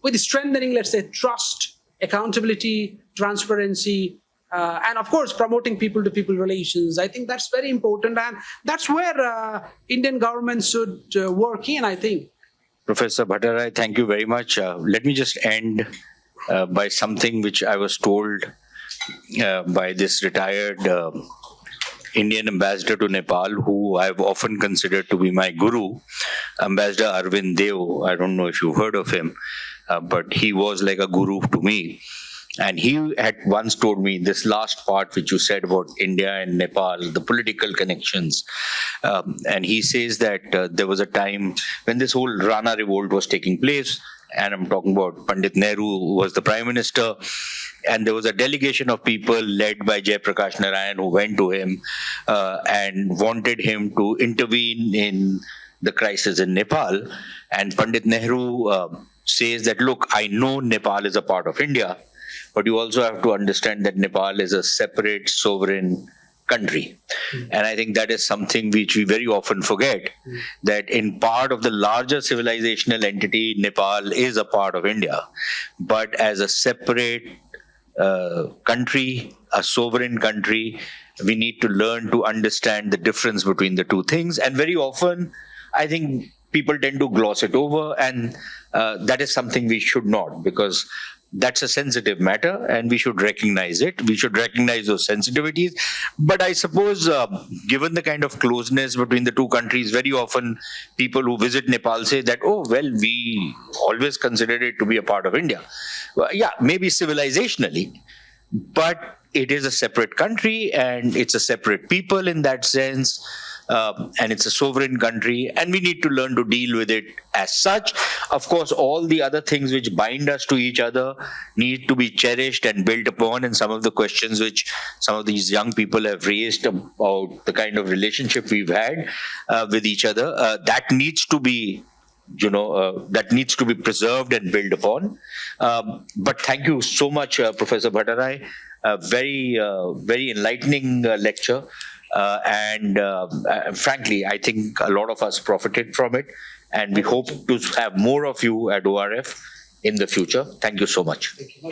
with the strengthening, let's say, trust, accountability, transparency, and of course promoting people-to-people relations. I think that's very important, and that's where Indian government should work in, I think. Professor Bhattarai, thank you very much. Let me just end by something which I was told by this retired Indian ambassador to Nepal, who I've often considered to be my guru, Ambassador Arvind Dev. I don't know if you've heard of him, but he was like a guru to me. And he had once told me this last part which you said about India and Nepal, the political connections. And he says that there was a time when this whole Rana revolt was taking place, and I'm talking about Pandit Nehru, who was the Prime Minister, and there was a delegation of people led by Jayaprakash Narayan who went to him and wanted him to intervene in the crisis in Nepal. And Pandit Nehru says that, look, I know Nepal is a part of India, but you also have to understand that Nepal is a separate sovereign country. And I think that is something which we very often forget, that in part of the larger civilizational entity, Nepal is a part of India. But as a separate country, a sovereign country, we need to learn to understand the difference between the two things. And very often, I think people tend to gloss it over, and that is something we should not, because that's a sensitive matter and we should recognize it. We should recognize those sensitivities. But I suppose, given the kind of closeness between the two countries, very often people who visit Nepal say that, oh, well, we always considered it to be a part of India. Well, yeah, maybe civilizationally, but it is a separate country and it's a separate people in that sense. And it's a sovereign country, and we need to learn to deal with it as such. Of course, all the other things which bind us to each other need to be cherished and built upon, and some of the questions which some of these young people have raised about the kind of relationship we've had with each other, that needs to be preserved and built upon. But thank you so much, Professor Bhattarai. Very enlightening lecture. And frankly, I think a lot of us profited from it, and we hope to have more of you at ORF in the future. Thank you so much. Thank you.